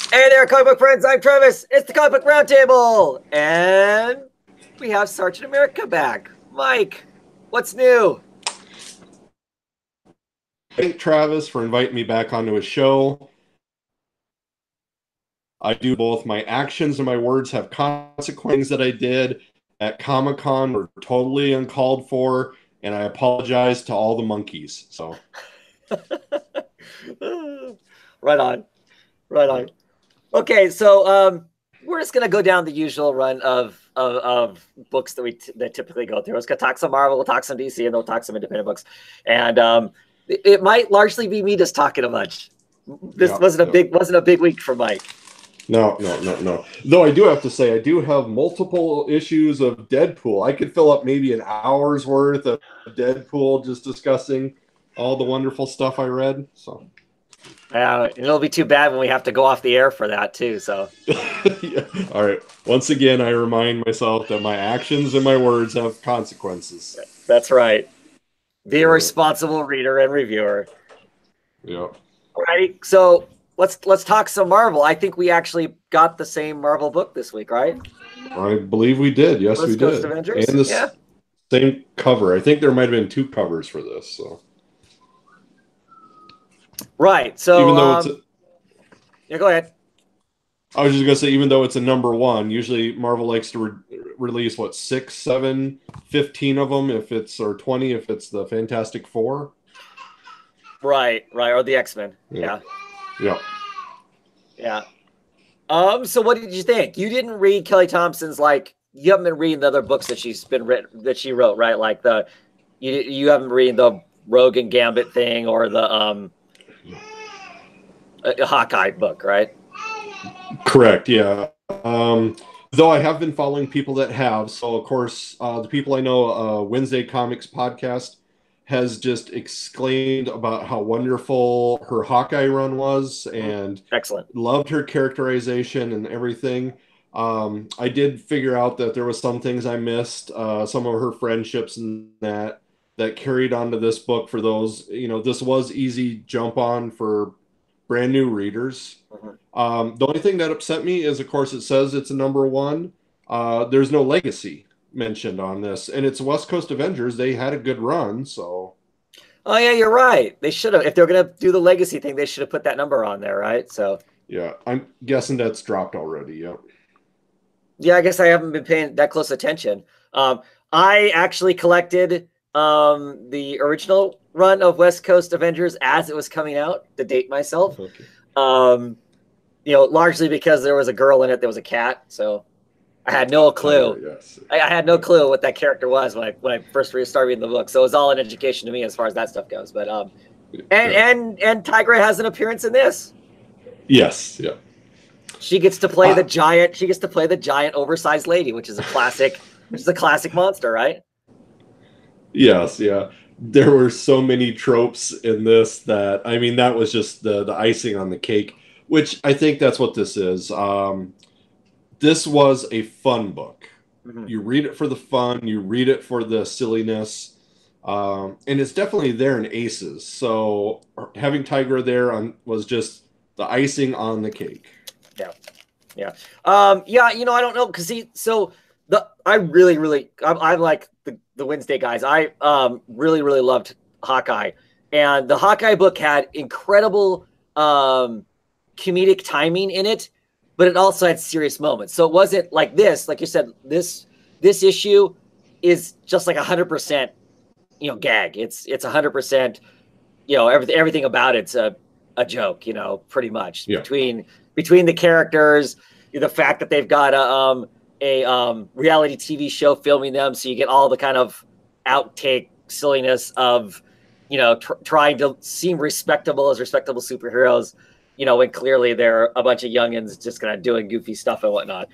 Hey there, comic book friends. I'm Travis. It's the Comic Book Roundtable, and we have Sergeant America back. Mike, what's new? Thank Travis for inviting me back onto his show. I do both my actions and my words have consequences that I did at Comic Con were totally uncalled for, and I apologize to all the monkeys. So, Right on, right on. Okay, so we're just gonna go down the usual run of books that that typically go through. Let's go talk some Marvel, we'll talk some DC, and we'll talk some independent books. And it might largely be me just talking a bunch. This yeah, wasn't a yeah. big week for Mike. No. Though I do have to say, I do have multiple issues of Deadpool. I could fill up maybe an hour's worth of Deadpool just discussing all the wonderful stuff I read. So. It'll be too bad when we have to go off the air for that too. So, Yeah. All right. Once again, I remind myself that my actions and my words have consequences. that's right. Be a responsible reader and reviewer. Yeah. All righty. So let's talk some Marvel. I think we actually got the same Marvel book this week, right? I believe we did. Yes, we West Coast did. Avengers. And this Yeah. same cover. I think there might have been two covers for this. So Right. So even though yeah, go ahead. I was just gonna say, even though it's a number one, usually Marvel likes to release what 6, 7, 15 of them if it's or 20 if it's the Fantastic Four. Right. Or the X-Men. Yeah. Yeah. Yeah. Yeah. So what did you think? You didn't read Kelly Thompson's you haven't been reading the other books that she wrote, right? Like you haven't read the Rogue and Gambit thing or the Hawkeye book, right? Correct. Yeah. Though I have been following people that have. So, of course, the people I know, Wednesday Comics podcast has just exclaimed about how wonderful her Hawkeye run was and Excellent. loved her characterization and everything. I did figure out that there was some things I missed, some of her friendships and that carried on to this book for those, this was easy jump on for brand new readers. The only thing that upset me is, of course, it says it's a number one. There's no legacy mentioned on this, and it's West Coast Avengers. They had a good run, so. Oh yeah, you're right. They should have, if they're gonna do the legacy thing, they should have put that number on there, right? So Yeah, I'm guessing that's dropped already. Yep. yeah, I guess I haven't been paying that close attention. I actually collected the original run of West Coast Avengers as it was coming out to date myself. Okay. Largely because there was a girl in it that was a cat, so I had no clue. Yes. I had no clue what that character was when I first started reading the book. So it was all an education to me as far as that stuff goes. But and Tigra has an appearance in this. Yes. Yeah. She gets to play the giant. She gets to play the giant, oversized lady, which is a classic. Which is a classic monster, right? Yes. Yeah. There were so many tropes in this that that was just the icing on the cake. Which I think that's what this is. This was a fun book. Mm-hmm. You read it for the fun. You read it for the silliness. And it's definitely there in Aces. So having Tigra there was just the icing on the cake. Yeah. Yeah. I don't know. I'm like the Wednesday guys. I really, really loved Hawkeye. And the Hawkeye book had incredible comedic timing in it, but it also had serious moments. So it wasn't like this, like you said, this issue is just like 100%, gag. It's 100%, everything about it's a joke, pretty much. Yeah. Between the characters, the fact that they've got a reality TV show filming them, so you get all the kind of outtake silliness of, trying to seem respectable as respectable superheroes, when clearly they're a bunch of youngins just kind of doing goofy stuff and whatnot.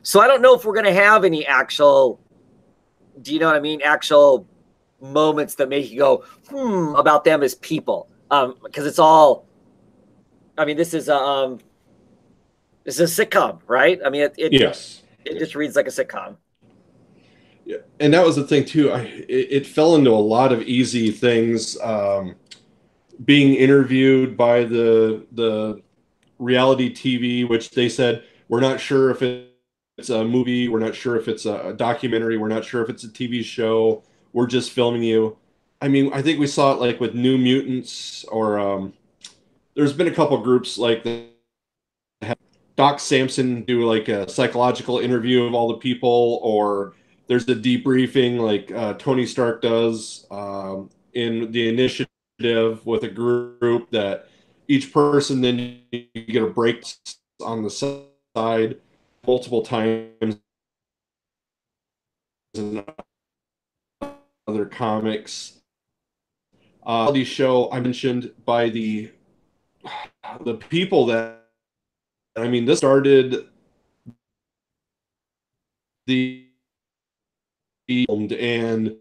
So I don't know if we're going to have any actual, do you know what I mean? Actual moments that make you go, about them as people. Because it's all, this is a sitcom, right? Yes. It just reads like a sitcom. Yeah. And that was the thing too. It fell into a lot of easy things. Being interviewed by the reality TV, which they said we're not sure if it's a movie, we're not sure if it's a documentary, we're not sure if it's a TV show. We're just filming you. I mean, I think we saw it like with New Mutants, or there's been a couple groups like that. Doc Samson do like a psychological interview of all the people, or there's the debriefing like Tony Stark does in the Initiative with a group that each person then you get a break on the side multiple times in other comics. The show I mentioned by the people that, I mean, this started the and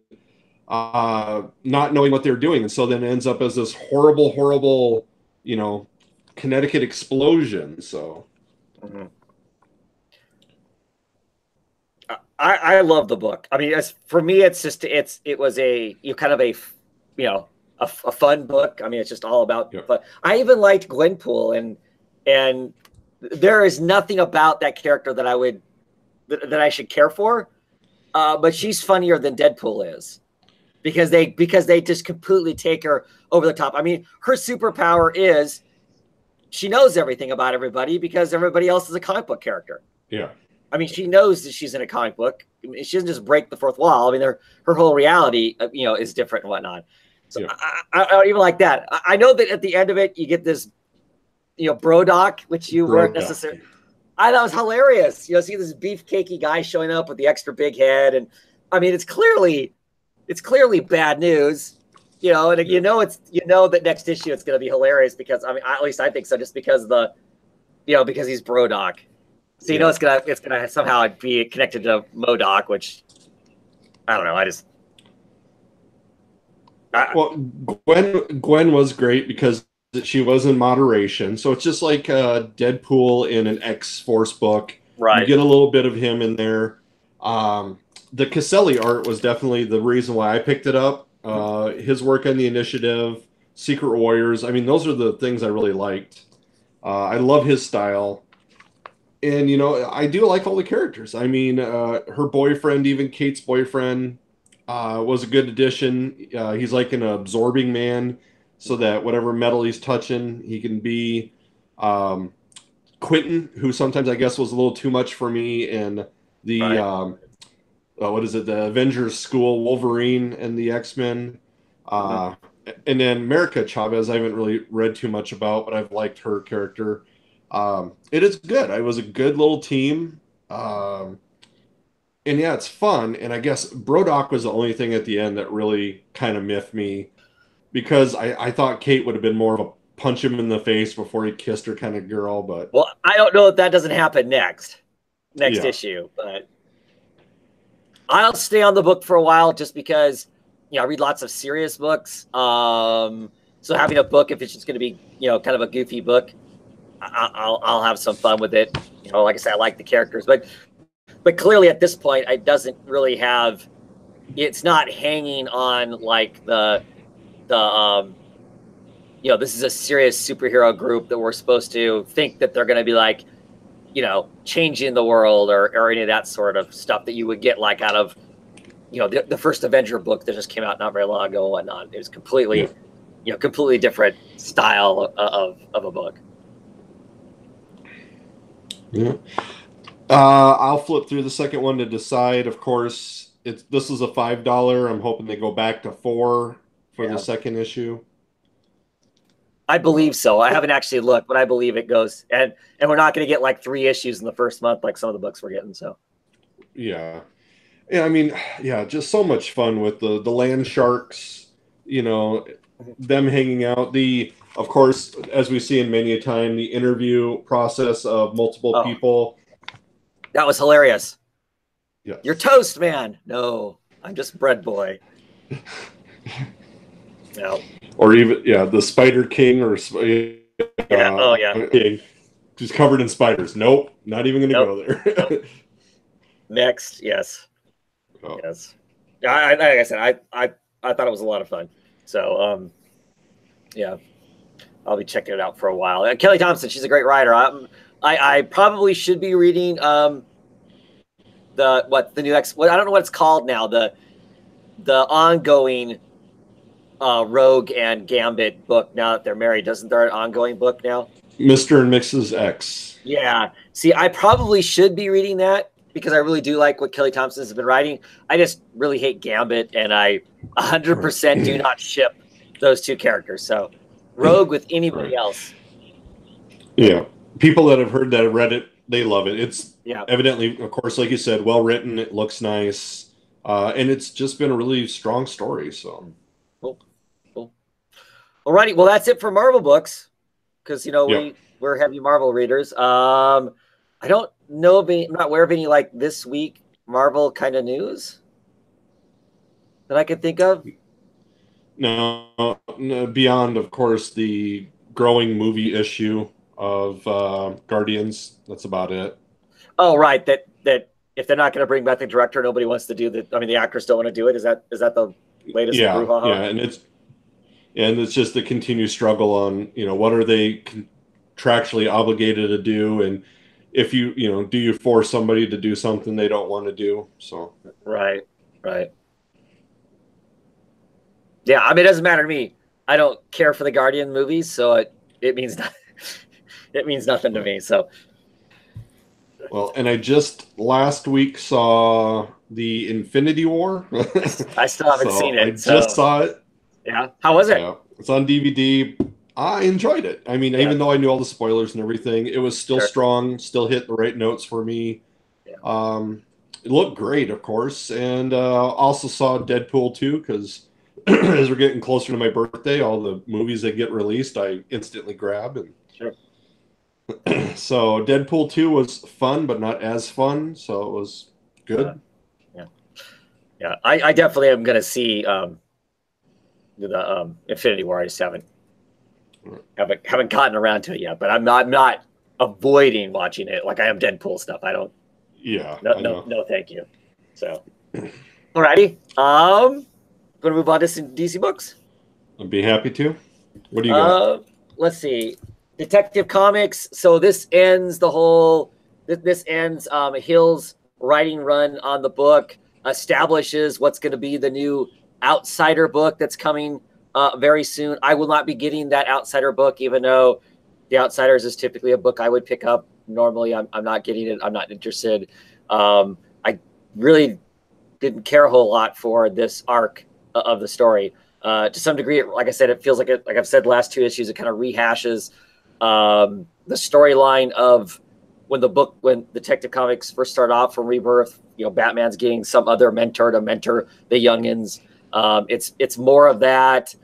not knowing what they're doing, and so then it ends up as this horrible, you know, Connecticut explosion. So, I love the book. I mean, for me, it's just it was a kind of a a fun book. I mean, it's just all about fun. I even liked Gwenpool, and there is nothing about that character that I should care for. But she's funnier than Deadpool is, because they just completely take her over the top. I mean, her superpower is she knows everything about everybody because everybody else is a comic book character. Yeah. I mean, she knows that she's in a comic book. I mean, she doesn't just break the fourth wall. I mean, her whole reality, is different and whatnot. So I don't even like that. I know that at the end of it, you get this, Brodock, which you weren't necessarily. I thought it was hilarious. See this beefcakey guy showing up with the extra big head, and I mean, it's clearly bad news, and that next issue it's going to be hilarious because I mean, at least I think so, just because because he's Brodock. So it's gonna somehow be connected to MODOK, which I don't know. Well, Gwen was great because she was in moderation, so it's just like Deadpool in an X-Force book. Right. You get a little bit of him in there. The Caselli art was definitely the reason why I picked it up. His work on the Initiative, Secret Warriors. I mean, those are the things I really liked. I love his style. And, I do like all the characters. I mean, her boyfriend, even Kate's boyfriend, was a good addition. He's like an absorbing man, so that whatever metal he's touching, he can be. Quentin, who sometimes I guess was a little too much for me, and the what is it? The Avengers School, Wolverine, and the X-Men. And then America Chavez, I haven't really read too much about, but I've liked her character. It is good. It was a good little team. And yeah, it's fun. And I guess Brodock was the only thing at the end that really kind of miffed me, because I thought Kate would have been more of a punch him in the face before he kissed her kind of girl. But well, I don't know if that doesn't happen next issue, but I'll stay on the book for a while just because I read lots of serious books. So having a book, if it's just going to be kind of a goofy book, I'll have some fun with it. Like I said, I like the characters, but clearly at this point, it doesn't really have. It's not hanging on like the this is a serious superhero group that we're supposed to think that they're going to be like, changing the world or any of that sort of stuff that you would get like out of, the first Avenger book that just came out not very long ago and whatnot. It was completely, completely different style of a book. Yeah. I'll flip through the second one to decide. Of course, this is a $5. I'm hoping they go back to $4 for the second issue. I believe so. I haven't actually looked, but I believe it goes, and we're not going to get like 3 issues in the first month like some of the books we're getting. So, yeah, I mean, just so much fun with the land sharks. Them hanging out. Of course, as we see in many a time, the interview process of multiple people. That was hilarious. Yeah. You're toast, man. No, I'm just bread boy. No. Or even the Spider King or King, just covered in spiders. Nope, not even going to go there. Nope. Next, yes, yes. Like I said, I thought it was a lot of fun. So, yeah. I'll be checking it out for a while. Kelly Thompson, she's a great writer. I probably should be reading the new I don't know what it's called now, the ongoing Rogue and Gambit book now that they're married. Doesn't there an ongoing book now? Mr. and Mrs. X. Yeah. See, I probably should be reading that because I really do like what Kelly Thompson has been writing. I just really hate Gambit, and I 100% do not ship those two characters. So Rogue with anybody else. Yeah. People that have heard that, have read it, they love it. It's evidently, of course, like you said, well written. It looks nice. And it's just been a really strong story. So cool. Alrighty. Well, that's it for Marvel books. Because, we're heavy Marvel readers. I don't know of any, I'm not aware of any like this week Marvel kind of news that I could think of. No, beyond, of course, the growing movie issue of Guardians. That's about it. Oh, right. That if they're not going to bring back the director, nobody wants to do that. I mean, the actors don't want to do it. Is that the latest? Yeah, and it's just the continued struggle on what are they contractually obligated to do, and if do you force somebody to do something they don't want to do? So right. Yeah, I mean, it doesn't matter to me. I don't care for the Guardian movies, so it means it means nothing to me. So. Well, and I just last week saw the Infinity War. I still haven't seen it. I just saw it. Yeah. How was it? Yeah. It's on DVD. I enjoyed it. I mean, even though I knew all the spoilers and everything, it was still strong, still hit the right notes for me. Yeah. It looked great, of course. And also saw Deadpool 2 because as we're getting closer to my birthday, all the movies that get released, I instantly grab. And so Deadpool 2 was fun, but not as fun. So it was good. Yeah. I definitely am going to see the Infinity War. I just haven't gotten around to it yet, but I'm not avoiding watching it like I am Deadpool stuff. I don't. Yeah. No, thank you. So, alrighty. Going to move on to some DC books. I'd be happy to. What do you got? Let's see. Detective Comics. So this ends Hill's writing run on the book, establishes what's going to be the new Outsider book that's coming very soon. I will not be getting that Outsider book, even though The Outsiders is typically a book I would pick up. Normally, I'm not getting it. I'm not interested. I really didn't care a whole lot for this arc of the story. To some degree, like I said, it feels like I've said the last two issues, it kind of rehashes the storyline of when Detective Comics first started off from Rebirth. Batman's getting some other mentor to mentor the youngins. It's more of that.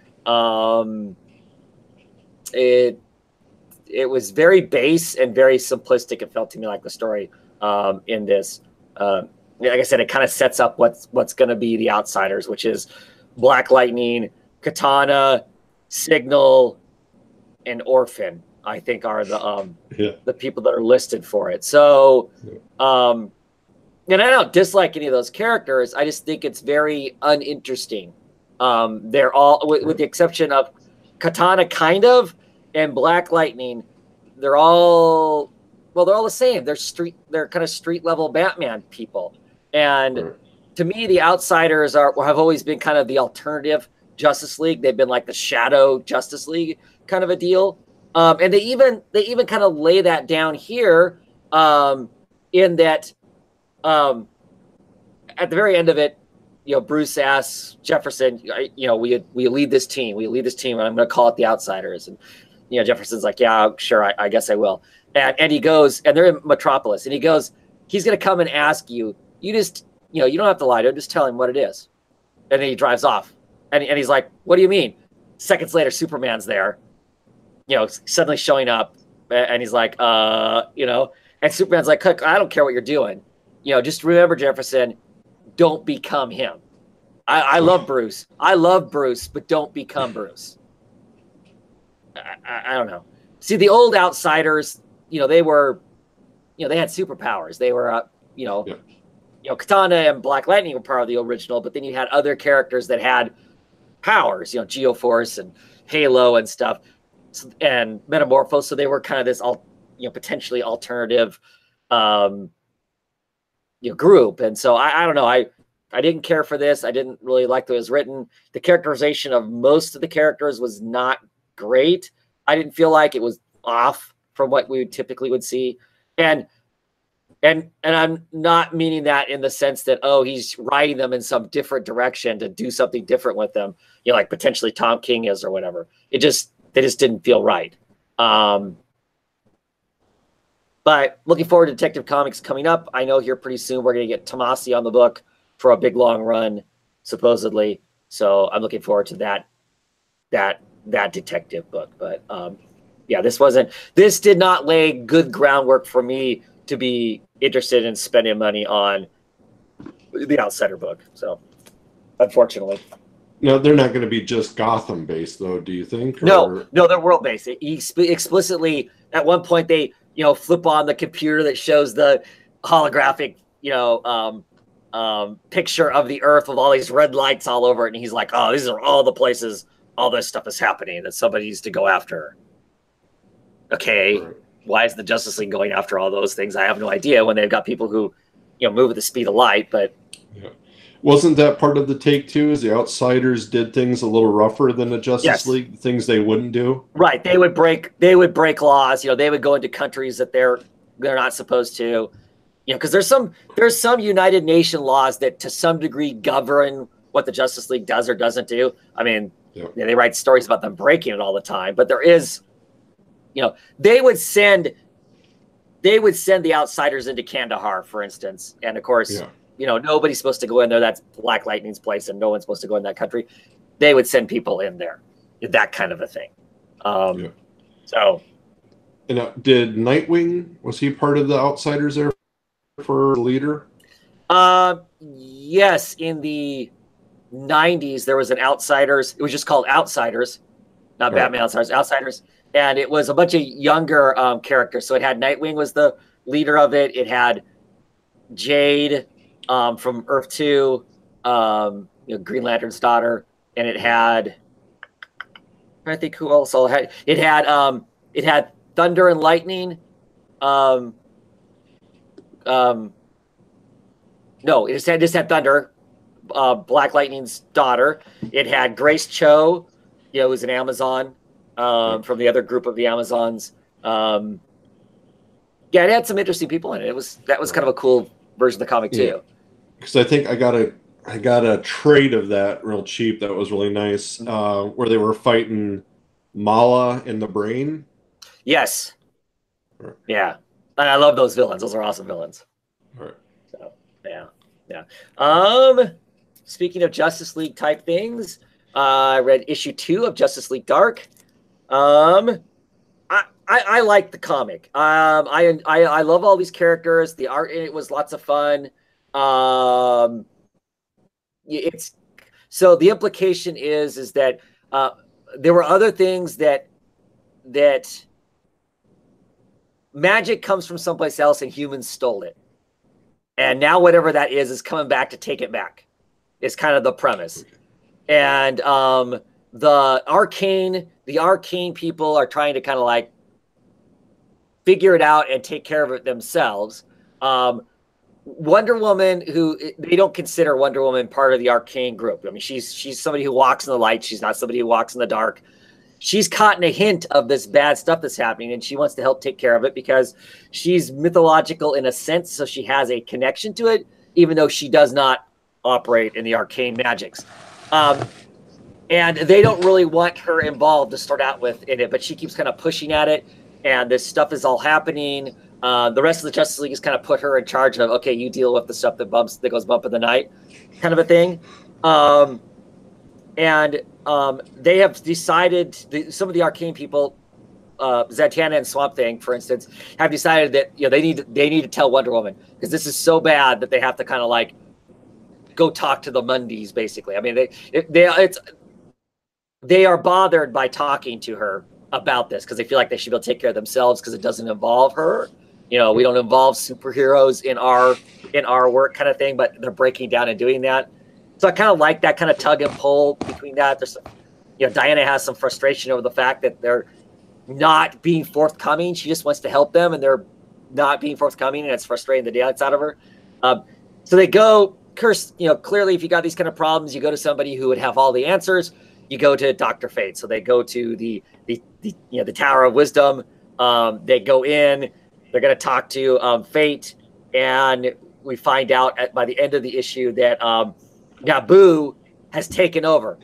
It was very base and very simplistic. It felt to me like the story in this. Like I said, it kind of sets up what's going to be the Outsiders, which is Black Lightning, Katana, Signal, and Orphan. I think are the people that are listed for it. So, and I don't dislike any of those characters. I just think it's very uninteresting. They're all, with the exception of Katana, kind of, and Black Lightning. They're all the same. They're kind of street level Batman people. And to me, the Outsiders have always been kind of the alternative Justice League. They've been like the shadow Justice League kind of a deal. And they even kind of lay that down here in that at the very end of it, Bruce asks Jefferson, we lead this team. And I'm going to call it the Outsiders. And, Jefferson's like, yeah, sure. I guess I will. And he goes, and they're in Metropolis. And he goes, he's going to come and ask you. You just, you don't have to lie to him. Just tell him what it is. And then he drives off. And he's like, what do you mean? Seconds later, Superman's there. Suddenly showing up, and he's like, and Superman's like, I don't care what you're doing. Just remember, Jefferson, don't become him. I love Bruce. But don't become Bruce. I don't know. See, the old Outsiders, they had superpowers. They were, Katana and Black Lightning were part of the original, but then you had other characters that had powers, Geoforce and Halo and stuff. and Metamorpho, so they were kind of this potentially alternative group. And so I don't know, I didn't care for this. I didn't really like the way it was written. The characterization of most of the characters was not great. I didn't feel like it was off from what we typically would see. And I'm not meaning that in the sense that, oh, he's writing them in some different direction to do something different with them, like potentially Tom King is or whatever. They just didn't feel right. But looking forward to Detective Comics coming up. I know here pretty soon we're going to get Tomasi on the book for a big long run, supposedly. So I'm looking forward to that detective book. But yeah, this did not lay good groundwork for me to be interested in spending money on the Outsider book. So unfortunately. No, they're not going to be just Gotham based, though, do you think? No, they're world based. Explicitly, at one point, they flip on the computer that shows the holographic picture of the Earth with all these red lights all over it, and he's like, "Oh, these are all the places all this stuff is happening that somebody needs to go after." Okay, right. Why is the Justice League going after all those things? I have no idea. When they've got people who move at the speed of light, but. Yeah. Wasn't that part of the take too? Is the Outsiders did things a little rougher than the Justice League, things they wouldn't do? Right. They would break laws. They would go into countries that they're not supposed to. Because there's some United Nation laws that to some degree govern what the Justice League does or doesn't do. I mean, they write stories about them breaking it all the time, but there is, they would send the Outsiders into Kandahar, for instance, and of course. Yeah. Nobody's supposed to go in there. That's Black Lightning's place, and no one's supposed to go in that country. They would send people in there, that kind of a thing. So, and did Nightwing, was he part of the Outsiders there for leader? Yes, in the 90s there was an Outsiders. It was just called Outsiders, not Batman Outsiders. Outsiders, and it was a bunch of younger characters. So it had Nightwing was the leader of it. It had Jade. From Earth 2, Green Lantern's daughter, and it had I think who else all had it had Thunder and Lightning. No, it just had Thunder, Black Lightning's daughter. It had Grace Cho, who was an Amazon from the other group of the Amazons. Yeah, it had some interesting people in it. That was kind of a cool version of the comic too. Because I think I got a trade of that real cheap. That was really nice. Where they were fighting Mala in the Brain. Yes. Right. Yeah, and I love those villains. Those are awesome villains. All right. So yeah. Speaking of Justice League type things, I read issue 2 of Justice League Dark. I like the comic. I love all these characters. The art in it was lots of fun. It's so the implication is that there were other things that magic comes from someplace else and humans stole it, and now whatever that is coming back to take it back. Is kind of the premise, and the arcane people are trying to kind of like figure it out and take care of it themselves. Wonder Woman, who they don't consider Wonder Woman part of the arcane group. I mean, she's somebody who walks in the light. She's not somebody who walks in the dark. She's caught in a hint of this bad stuff that's happening, and she wants to help take care of it because she's mythological in a sense, so she has a connection to it, even though she does not operate in the arcane magics. And they don't really want her involved to start out with in it, but she keeps kind of pushing at it, and this stuff is all happening. The rest of the Justice League has kind of put her in charge of, okay, you deal with the stuff that goes bump in the night, kind of a thing. They have decided, some of the arcane people, Zatanna and Swamp Thing, for instance, have decided that they need to tell Wonder Woman because this is so bad that they have to kind of like go talk to the Mundies, basically. I mean, they are bothered by talking to her about this because they feel like they should be able to take care of themselves because it doesn't involve her. We don't involve superheroes in our work, kind of thing, but they're breaking down and doing that. So I kind of like that kind of tug and pull between that. There's, Diana has some frustration over the fact that not being forthcoming. She just wants to help them, and they're not being forthcoming, and it's frustrating the daylights out of her. So they go, Curse, clearly if you got these kind of problems, you go to somebody who would have all the answers. You go to Dr. Fate. So they go to the Tower of Wisdom. They go in. They're going to talk to Fate, and we find out by the end of the issue that Naboo has taken over.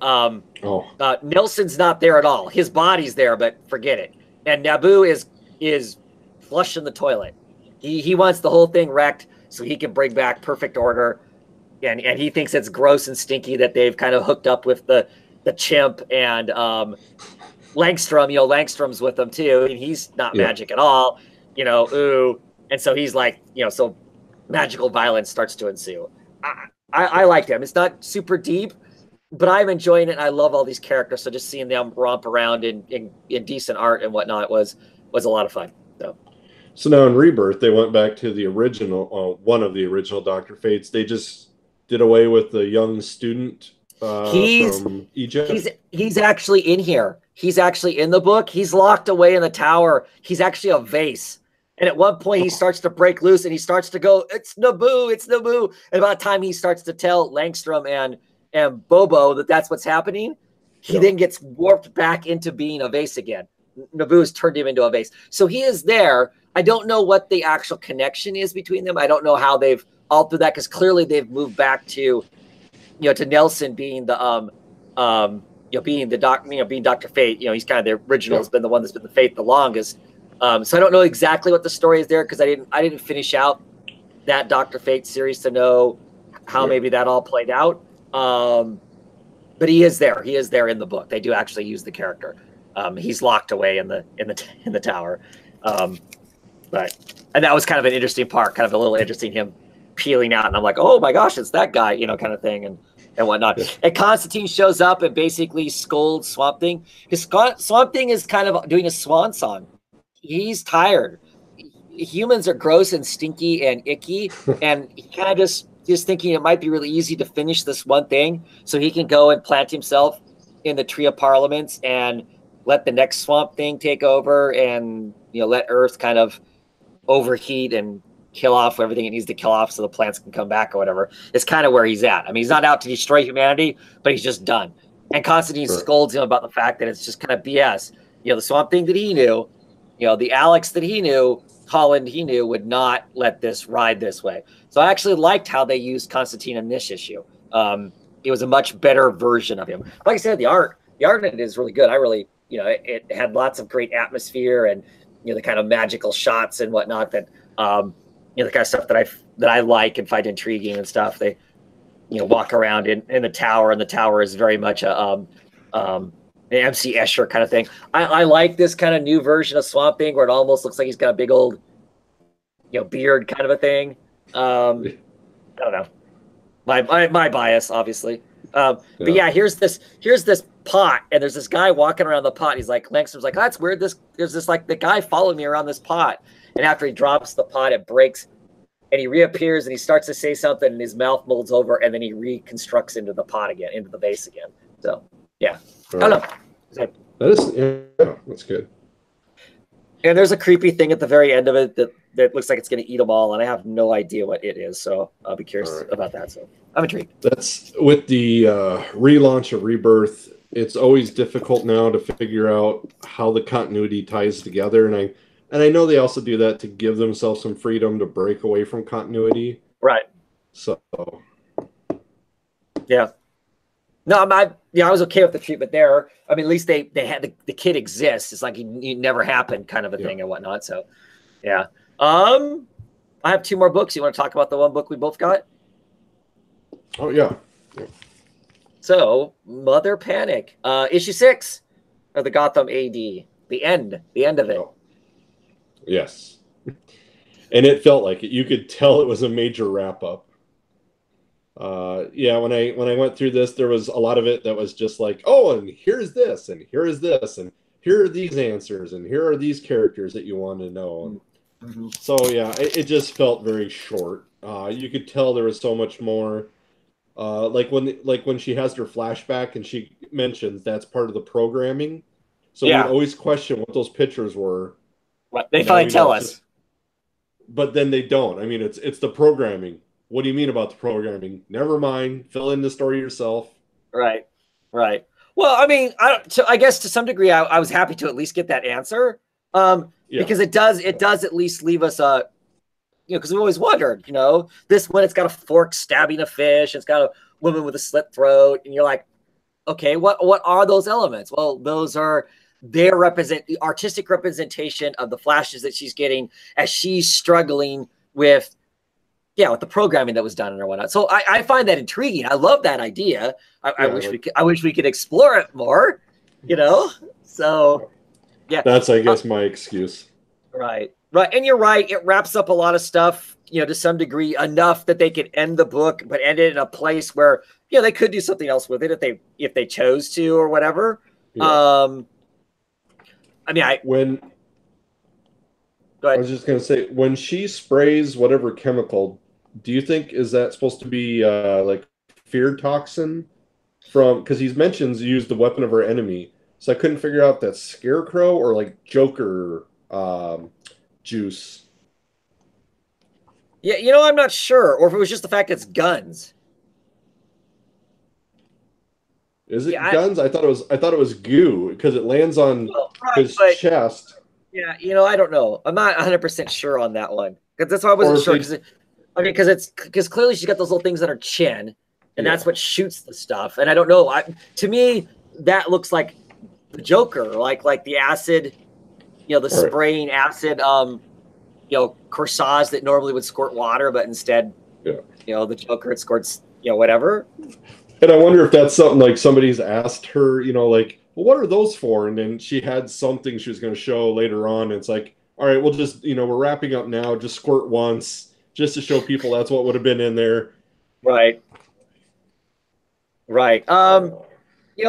Nelson's not there at all. His body's there, but forget it. And Naboo is flushing the toilet. He wants the whole thing wrecked so he can bring back perfect order. And he thinks it's gross and stinky that they've kind of hooked up with the chimp and Langstrom. Langstrom's with them too, and he's not magic at all. Ooh. And so he's like, so magical violence starts to ensue. I liked him. It's not super deep, but I'm enjoying it. And I love all these characters. So just seeing them romp around in decent art and whatnot was a lot of fun. So now in Rebirth, they went back to the original, one of the original Dr. Fates. They just did away with the young student from Egypt. He's actually in here. He's actually in the book. He's locked away in the tower. He's actually a vase. And at one point, he starts to break loose, and he starts to go, "It's Naboo, it's Naboo." And about the time he starts to tell Langstrom and Bobo that that's what's happening, he then gets warped back into being a vase again. Naboo's turned him into a vase. So he is there. I don't know what the actual connection is between them. I don't know how they've altered that, because clearly they've moved back to, to Nelson being the being Dr. Fate. He's kind of the original. Has been the one that's been the Fate the longest. So I don't know exactly what the story is there, because I didn't finish out that Dr. Fate series to know how maybe that all played out. But he is there. He is there in the book. They do actually use the character. He's locked away in the tower. And that was kind of an interesting part, kind of a little interesting, him peeling out, and I'm like, oh my gosh, it's that guy, kind of thing, and whatnot. And Constantine shows up and basically scolds Swamp Thing, because Swamp Thing is kind of doing a swan song. He's tired. Humans are gross and stinky and icky, and he kind of just thinking it might be really easy to finish this one thing so he can go and plant himself in the Tree of Parliaments and let the next Swamp Thing take over, and let Earth kind of overheat and kill off everything it needs to kill off so the plants can come back or whatever. It's kind of where he's at. I mean, he's not out to destroy humanity, but he's just done. And Constantine scolds him about the fact that it's just kind of BS. The Swamp Thing that he knew, the Alex that he knew, Holland he knew, would not let this ride this way. So I actually liked how they used Constantine in this issue. It was a much better version of him. Like I said, the art in it is really good. I really, it had lots of great atmosphere and, the kind of magical shots and whatnot that, the kind of stuff that I like and find intriguing and stuff. They, walk around in the tower, and the tower is very much a MC Escher kind of thing. I like this kind of new version of Swamp Thing where it almost looks like he's got a big old, beard kind of a thing. I don't know. My bias, obviously. But yeah, here's this pot, and there's this guy walking around the pot. He's like, Langstrom's like, oh, that's weird. There's this like the guy following me around this pot. And after he drops the pot, it breaks, and he reappears, and he starts to say something, and his mouth molds over, and then he reconstructs into the pot again, into the vase again. So yeah, I don't know. That's good. And there's a creepy thing at the very end of it that looks like it's going to eat them all, and I have no idea what it is. So I'll be curious about that. So I'm intrigued. That's with the relaunch of Rebirth. It's always difficult now to figure out how the continuity ties together, and I know they also do that to give themselves some freedom to break away from continuity. Right. So. Yeah. No, I was okay with the treatment there. I mean, at least they had the kid exists. It's like he never happened kind of a thing and whatnot. So, yeah. I have 2 more books. You want to talk about the one book we both got? Oh, yeah. So, Mother Panic, issue 6 of the Gotham AD. The end of it. Oh. Yes. And it felt like it. You could tell it was a major wrap up. When I went through this, there was a lot of it that was just like, oh, and here's this, and here is this, and here are these answers, and here are these characters that you want to know. Mm-hmm. So yeah, it just felt very short. You could tell there was so much more. Like when she has her flashback and she mentions that's part of the programming. So we'd Yeah, always question what those pictures were. right. They Now finally we know tell it's us. just, but then they don't. I mean, it's the programming. What do you mean about the programming? Never mind. Fill in the story yourself. Right, right. Well, I mean, I guess to some degree, I was happy to at least get that answer, Yeah. because it does at least leave us a, because we always wondered, this one, it's got a fork stabbing a fish, it's got a woman with a slit throat, and you're like, okay, what are those elements? Well, those are their the artistic representation of the flashes that she's getting as she's struggling with, with the programming that was done and whatnot. So I find that intriguing. I love that idea. I Yeah. wish we could you know more. So yeah, That's, I guess, my excuse. right, right, and you're right. It wraps up a lot of stuff, to some degree, enough that they could end the book, but end it in a place where they could do something else with it if they chose to or whatever. Yeah. I mean, When go I ahead. was just gonna say, when she sprays whatever chemical, do you think is that supposed to be like fear toxin from? Because he mentions use the weapon of our enemy, so I couldn't figure out if that's Scarecrow or like Joker juice. Yeah, I'm not sure, or if it was just the fact it's guns. Is Yeah, it guns? I thought it was goo because it lands on well, right, his but chest. yeah, I don't know. I'm not 100% sure on that one because that's why I Or wasn't if sure. they, Because clearly she's got those little things on her chin, and yeah, that's what shoots the stuff. And I don't know. To me, that looks like the Joker, like the acid, the all right. spraying acid, corsage that normally would squirt water, but instead, Yeah. the Joker, it squirts, whatever. And I wonder if that's something like somebody's asked her, like, well, what are those for? And then she had something she was going to show later on. And it's like, all right, we'll just, we're wrapping up now. Just squirt once, just to show people that's what would have been in there. Right. Right. Uh,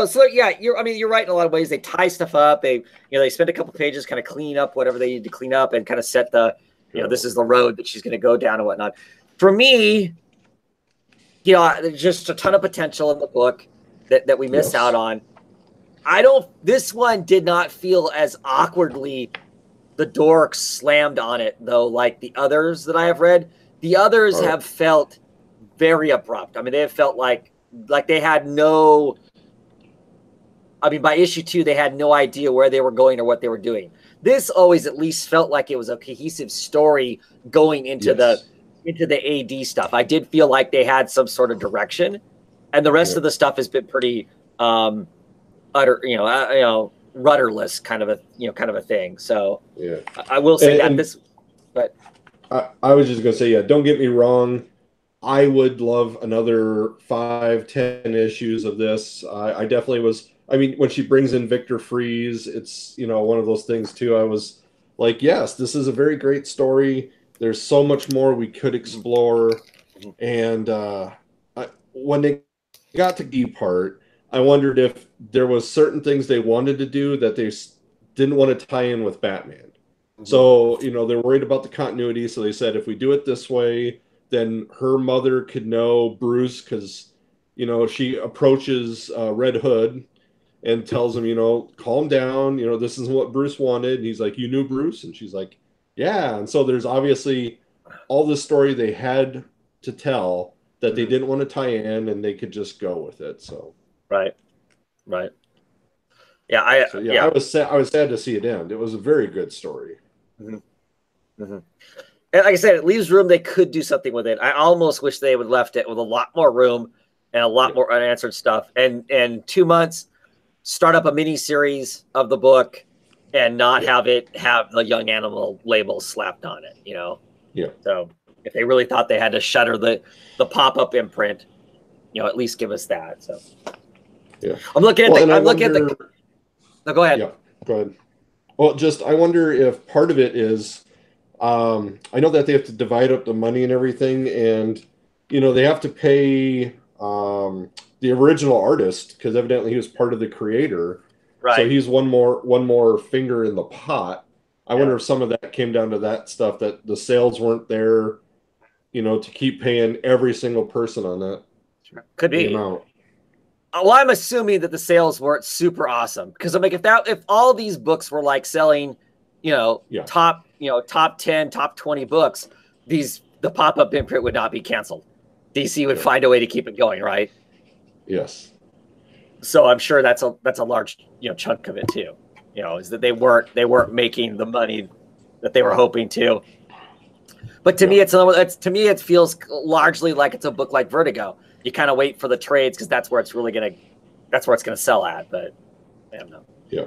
So yeah, you're right in a lot of ways. They tie stuff up. They spend a couple pages kind of cleaning up whatever they need to clean up and kind of set the, yeah. this is the road that she's going to go down and whatnot. For me, there's just a ton of potential in the book that we miss Yes. out on. This one did not feel as awkwardly the door slammed on it though, like the others that I have read. The others All right. have felt very abrupt. I mean, they have felt like they had no, by issue 2, they had no idea where they were going or what they were doing. This always at least felt like it was a cohesive story going into Yes. the AD stuff. I did feel like they had some sort of direction, and the rest of the stuff has been pretty utter, rudderless kind of a thing. So Yeah. I will say And but I was just going to say, yeah, don't get me wrong. I would love another 5, 10 issues of this. I definitely was. I mean, when she brings in Victor Freeze, it's, one of those things too. I was like, yes, this is a very great story. There's so much more we could explore. And when they got to E part, I wondered if there was certain things they wanted to do that they didn't want to tie in with Batman. So, they're worried about the continuity. So they said, if we do it this way, then her mother could know Bruce because, she approaches Red Hood and tells him, calm down. This is what Bruce wanted. And he's like, you knew Bruce? And she's like, yeah. And so there's obviously all this story they had to tell that they didn't want to tie in and they could just go with it. So, right. Yeah. I was sad to see it end. It was a very good story. Mm-hmm. Mm-hmm. And like I said, it leaves room. They could do something with it. I almost wish they would have left it with a lot more room and a lot more unanswered stuff. And 2 months, start up a mini series of the book and not have it have the Young Animal label slapped on it, Yeah. So if they really thought they had to shutter the pop-up imprint, at least give us that. So yeah. I'm looking at no, go ahead. Yeah, go ahead. Well, I wonder if part of it is, I know that they have to divide up the money and everything, and they have to pay the original artist because evidently he was part of the creator. Right. So he's one more finger in the pot. I wonder if some of that came down to that stuff, that the sales weren't there, to keep paying every single person on that Could be. amount. Well, I'm assuming that the sales weren't super awesome because I'm like, if all these books were like selling, top 10, top 20 books, the pop-up imprint would not be canceled. DC would find a way to keep it going, right? Yes. So I'm sure that's a large chunk of it too. Is that they weren't making the money that they were hoping to. But to me, it feels largely like it's a book like Vertigo. You kind of wait for the trades because that's where it's gonna sell at. But I don't know. Yeah.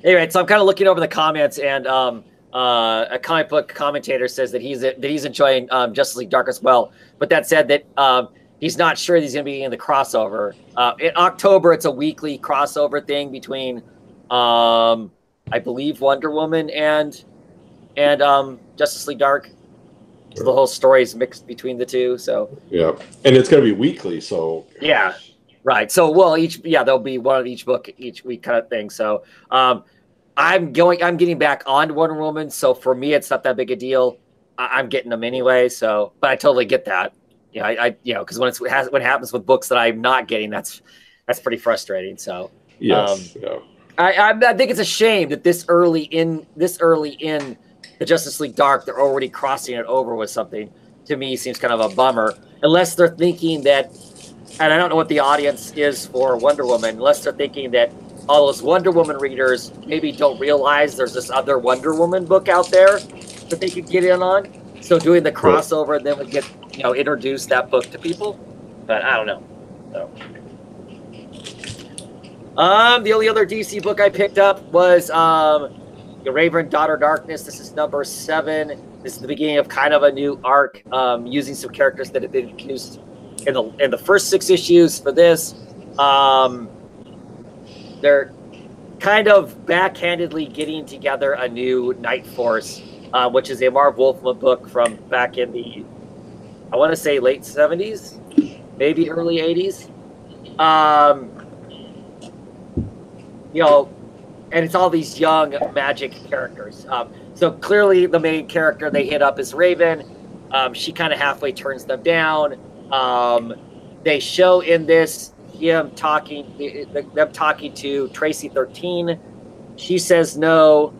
Anyway, so I'm kind of looking over the comments, and a comic book commentator says that he's enjoying Justice League Dark as well. But that said, that he's not sure he's going to be in the crossover. In October, it's a weekly crossover thing between, I believe, Wonder Woman and Justice League Dark. So the whole story is mixed between the two. So yeah, and it's going to be weekly. So yeah, right. So there'll be one of each book each week kind of thing. So I'm getting back on Wonder Woman. So for me, it's not that big a deal. I'm getting them anyway. So, but I totally get that. Because when it happens with books that I'm not getting, that's pretty frustrating. So yes, I think it's a shame that this early in the Justice League Dark, they're already crossing it over with something. To me, seems kind of a bummer. Unless they're thinking that, and I don't know what the audience is for Wonder Woman, unless they're thinking that all those Wonder Woman readers maybe don't realize there's this other Wonder Woman book out there that they could get in on. So doing the crossover, then would get introduce that book to people. But I don't know. So. The only other DC book I picked up was Raven, Daughter Darkness. This is number 7. This is the beginning of kind of a new arc, using some characters that have been introduced in the first 6 issues for this. They're kind of backhandedly getting together a new Night Force, which is a Marv Wolfman book from back in the, I want to say, late 70s, maybe early 80s. And it's all these young magic characters. So clearly the main character they hit up is Raven. She kind of halfway turns them down. They show in this them talking to Tracy 13. She says no,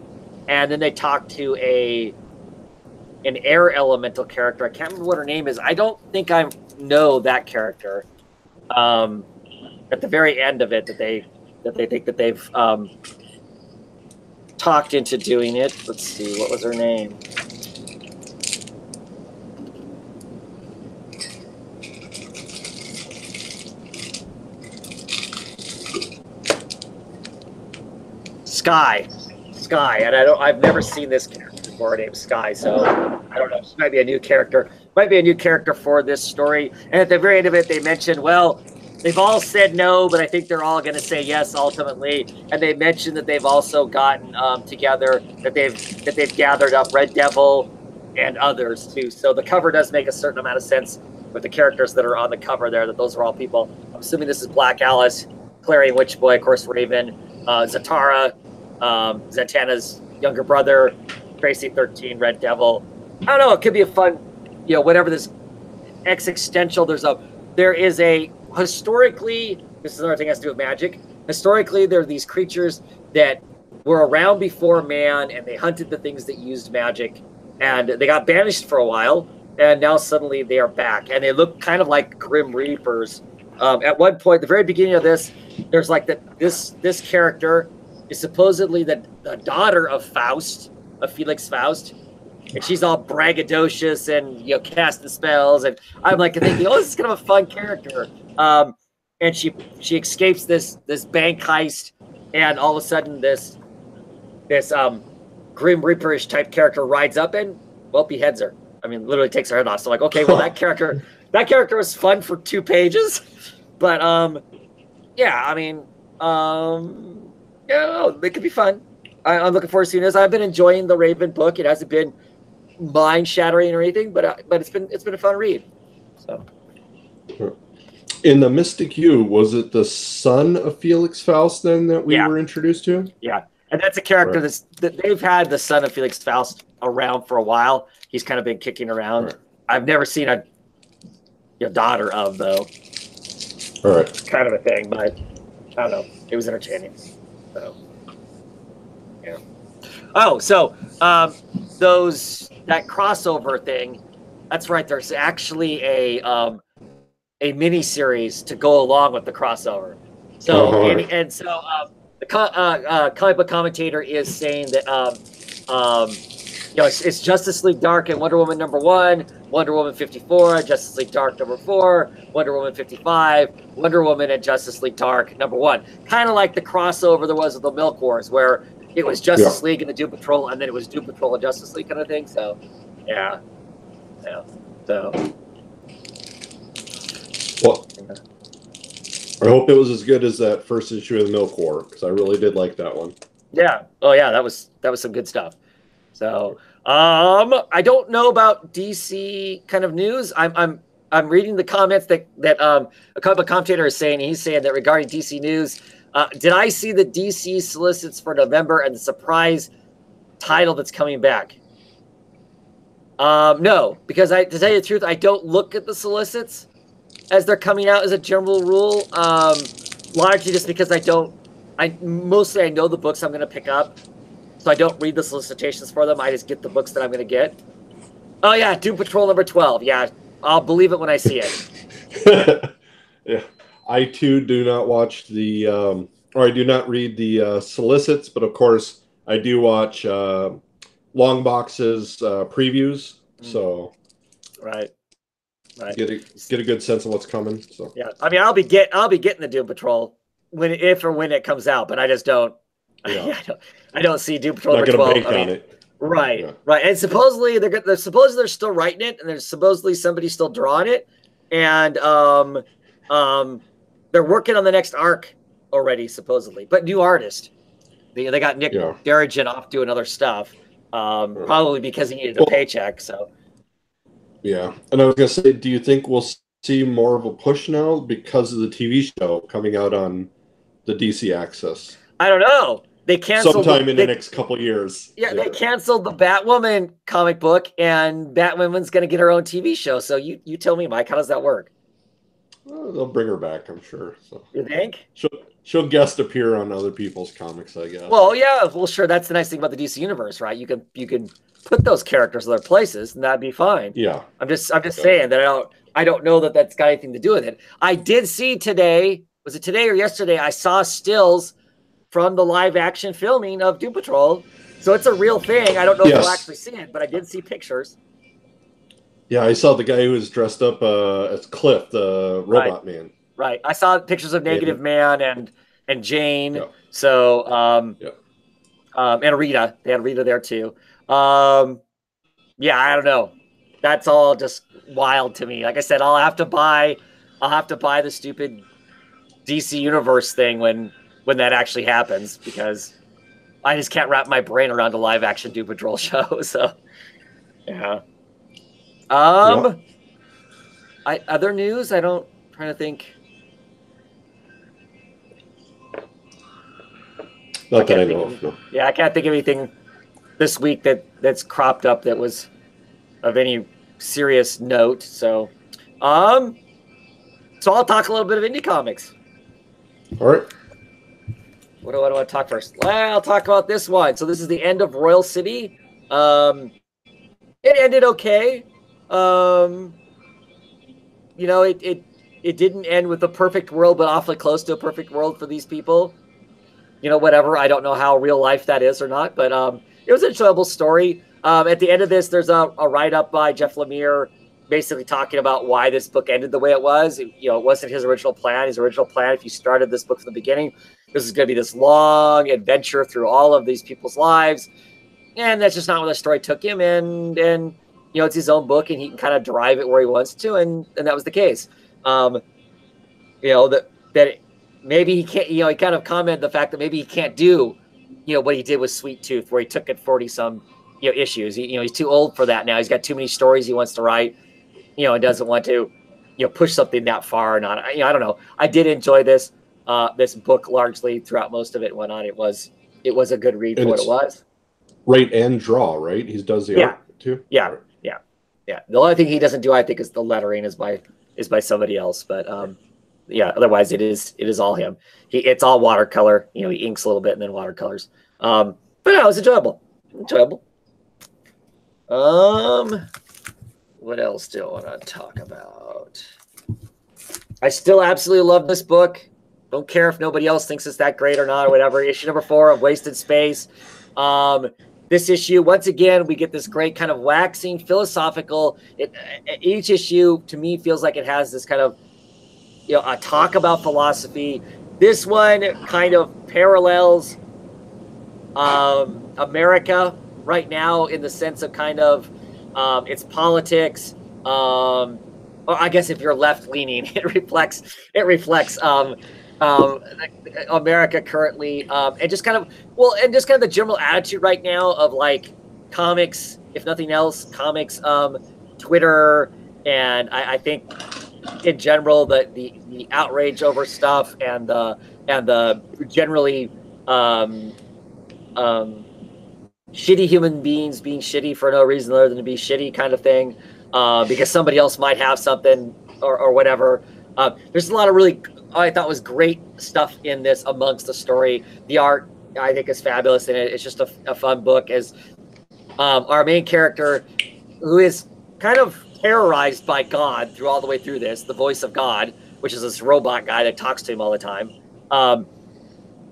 and then they talk to an air elemental character. I can't remember what her name is. I don't think I know that character. At the very end of it, that they think that they've talked into doing it. Let's see, what was her name? Sky, and I've never seen this character before named Sky, so I don't know. She might be a new character. Might be a new character for this story. And at the very end of it, they mentioned, well, they've all said no, but I think they're all going to say yes ultimately. And they mentioned that they've also gotten together, that they've gathered up Red Devil and others too. So the cover does make a certain amount of sense with the characters that are on the cover there, that those are all people. I'm assuming this is Black Alice, Clarion Witchboy, of course, Raven, Zatara, Zatanna's younger brother, Tracy 13, Red Devil. I don't know. It could be a fun, whatever this existential. There is a historically. This is another thing that has to do with magic. Historically, there are these creatures that were around before man, and they hunted the things that used magic, and they got banished for a while, and now suddenly they are back, and they look kind of like Grim Reapers. At one point, the very beginning of this, there's like this character is supposedly the daughter of Faust, of Felix Faust, and she's all braggadocious and casting spells, and I'm like thinking, this is kind of a fun character. And she escapes this bank heist, and all of a sudden this Grim Reaperish type character rides up and beheads her. I mean, literally takes her head off. So like, okay, well that character was fun for 2 pages, but it could be fun. I'm looking forward to seeing this. I've been enjoying the Raven book. It hasn't been mind shattering or anything, but it's been a fun read. So. In the Mystic U, was it the son of Felix Faust then that we were introduced to? Yeah, and that's a character that they've had the son of Felix Faust around for a while. He's kind of been kicking around. Right. I've never seen a daughter of though. All right. kind of a thing, but I don't know. It was entertaining. So, yeah. Oh, so that crossover thing. That's right. There's actually a mini series to go along with the crossover. So the comic book commentator is saying that it's Justice League Dark and Wonder Woman #1, Wonder Woman 54, Justice League Dark #4, Wonder Woman 55, Wonder Woman and Justice League Dark #1. Kind of like the crossover there was with the Milk Wars, where it was Justice League and the Doom Patrol, and then it was Doom Patrol and Justice League kind of thing. So, yeah. So. Well, I hope it was as good as that first issue of the Milk War, because I really did like that one. Yeah. Oh, yeah. That was some good stuff. So, I don't know about DC kind of news. I'm reading the comments that a commentator is saying. He's saying that regarding DC news, did I see the DC solicits for November and the surprise title that's coming back? No, because to tell you the truth, I don't look at the solicits as they're coming out as a general rule. Largely just because I know the books I'm going to pick up. So I don't read the solicitations for them. I just get the books that I'm going to get. Oh, yeah, Doom Patrol #12. Yeah, I'll believe it when I see it. Yeah, I, too, do not watch the, or I do not read the solicits, but, of course, I do watch Long Box's previews, so... Right. Get a good sense of what's coming. So yeah, I mean, I'll be getting the Doom Patrol if or when it comes out, but I just don't. Yeah. I don't see Doom Patrol not #12. Bank on it. Right, yeah. Right, and supposedly they're still writing it, and there's supposedly somebody still drawing it, and they're working on the next arc already, supposedly, but new artist. They got Nick Darrigan off doing other stuff, probably because he needed a paycheck. So. Yeah, and I was gonna say, do you think we'll see more of a push now because of the TV show coming out on the DC Access? I don't know. They canceled sometime in the next couple years. Yeah, they canceled the Batwoman comic book, and Batwoman's going to get her own TV show. So you tell me, Mike, how does that work? Well, they'll bring her back, I'm sure. So you think she'll guest appear on other people's comics, I guess. Well, yeah, well, sure. That's the nice thing about the DC universe, right? You can put those characters in their places, and that'd be fine. Yeah, I'm just saying that I don't know that that's got anything to do with it. I did see today. Was it today or yesterday? I saw stills from the live action filming of Doom Patrol. So it's a real thing. I don't know if we'll actually see it, but I did see pictures. Yeah, I saw the guy who was dressed up as Cliff, the robot man. Right. I saw pictures of Negative Man and Jane. Yep. So and Rita. They had Rita there too. Yeah, I don't know. That's all just wild to me. Like I said, I'll have to buy the stupid DC Universe thing when that actually happens, because I just can't wrap my brain around a live action Doom Patrol show. So yeah. Other news? I'm trying to think. Not that I know of. No. Yeah, I can't think of anything this week that's cropped up that was of any serious note. So I'll talk a little bit of indie comics. All right. What do I want to talk first? Well, I'll talk about this one. So this is the end of Royal City. It ended okay. It didn't end with a perfect world, but awfully close to a perfect world for these people. Whatever. I don't know how real life that is or not, but it was an enjoyable story. At the end of this, there's a write-up by Jeff Lemire basically talking about why this book ended the way it was. It wasn't his original plan. His original plan, if you started this book from the beginning, this is going to be this long adventure through all of these people's lives. And that's just not where the story took him. And it's his own book, and he can kind of drive it where he wants to. And that was the case. That maybe he can't, he kind of commented the fact that maybe he can't do, what he did with Sweet Tooth, where he took it 40 some, issues. He's too old for that now. He's got too many stories he wants to write, and doesn't want to, push something that far or not. I don't know. I did enjoy this book largely throughout most of it and whatnot. It was a good read for what it was. Write and draw, right? He does the art too. Yeah. Right. Yeah. The only thing he doesn't do, I think, is the lettering is by somebody else. But Yeah, otherwise it is all him. It's all watercolor. You know, he inks a little bit and then watercolors. But no, it was enjoyable. Enjoyable. What else do I want to talk about? I still absolutely love this book. Don't care if nobody else thinks it's that great or not or whatever. Issue number 4 of Wasted Space. This issue, once again, we get this great kind of waxing philosophical. Each issue to me feels like it has this kind of, you know, a talk about philosophy. This one kind of parallels America right now in the sense of kind of its politics. Or I guess if you're left leaning, it reflects America currently, and just kind of the general attitude right now of like comics, if nothing else, comics, Twitter, and I think in general the outrage over stuff and the generally shitty human beings being shitty for no reason other than to be shitty kind of thing, because somebody else might have something or whatever. There's a lot of really, I thought was great stuff in this amongst the story. The art, I think, is fabulous, and it's just a fun book. As our main character, who is kind of terrorized by God through all the way through this, the voice of God, which is this robot guy that talks to him all the time.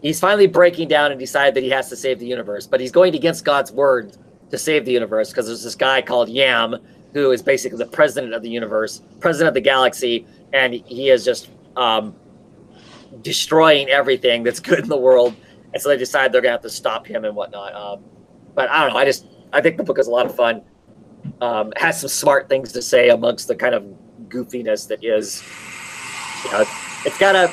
He's finally breaking down and decided that he has to save the universe, but he's going against God's word to save the universe because there's this guy called Yam who is basically the president of the universe, president of the galaxy, and he is just destroying everything that's good in the world. And so they decide they're gonna have to stop him and whatnot. But I don't know. I think the book is a lot of fun. Has some smart things to say amongst the kind of goofiness that is. You know, it's got a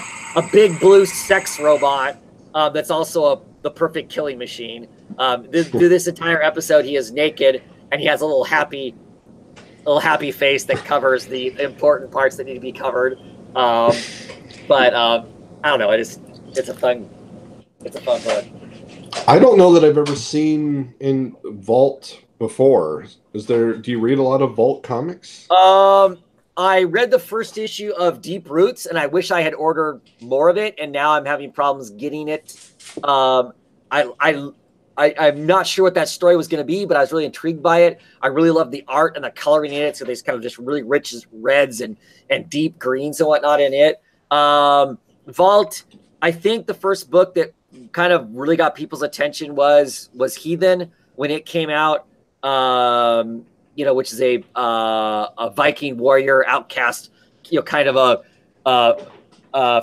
big blue sex robot that's also the perfect killing machine. Through this entire episode, he is naked and he has a little happy face that covers the important parts that need to be covered. But I don't know. It's a fun book. I don't know that I've ever seen in Vault before. Do you read a lot of Vault comics? I read the first issue of Deep Roots, and I wish I had ordered more of it, and now I'm having problems getting it. I'm not sure what that story was going to be, but I was really intrigued by it. I really love the art and the coloring in it, so there's kind of just really rich reds and deep greens and whatnot in it. Vault, I think the first book that kind of really got people's attention was Heathen when it came out. You know, which is a Viking warrior outcast, you know, kind of a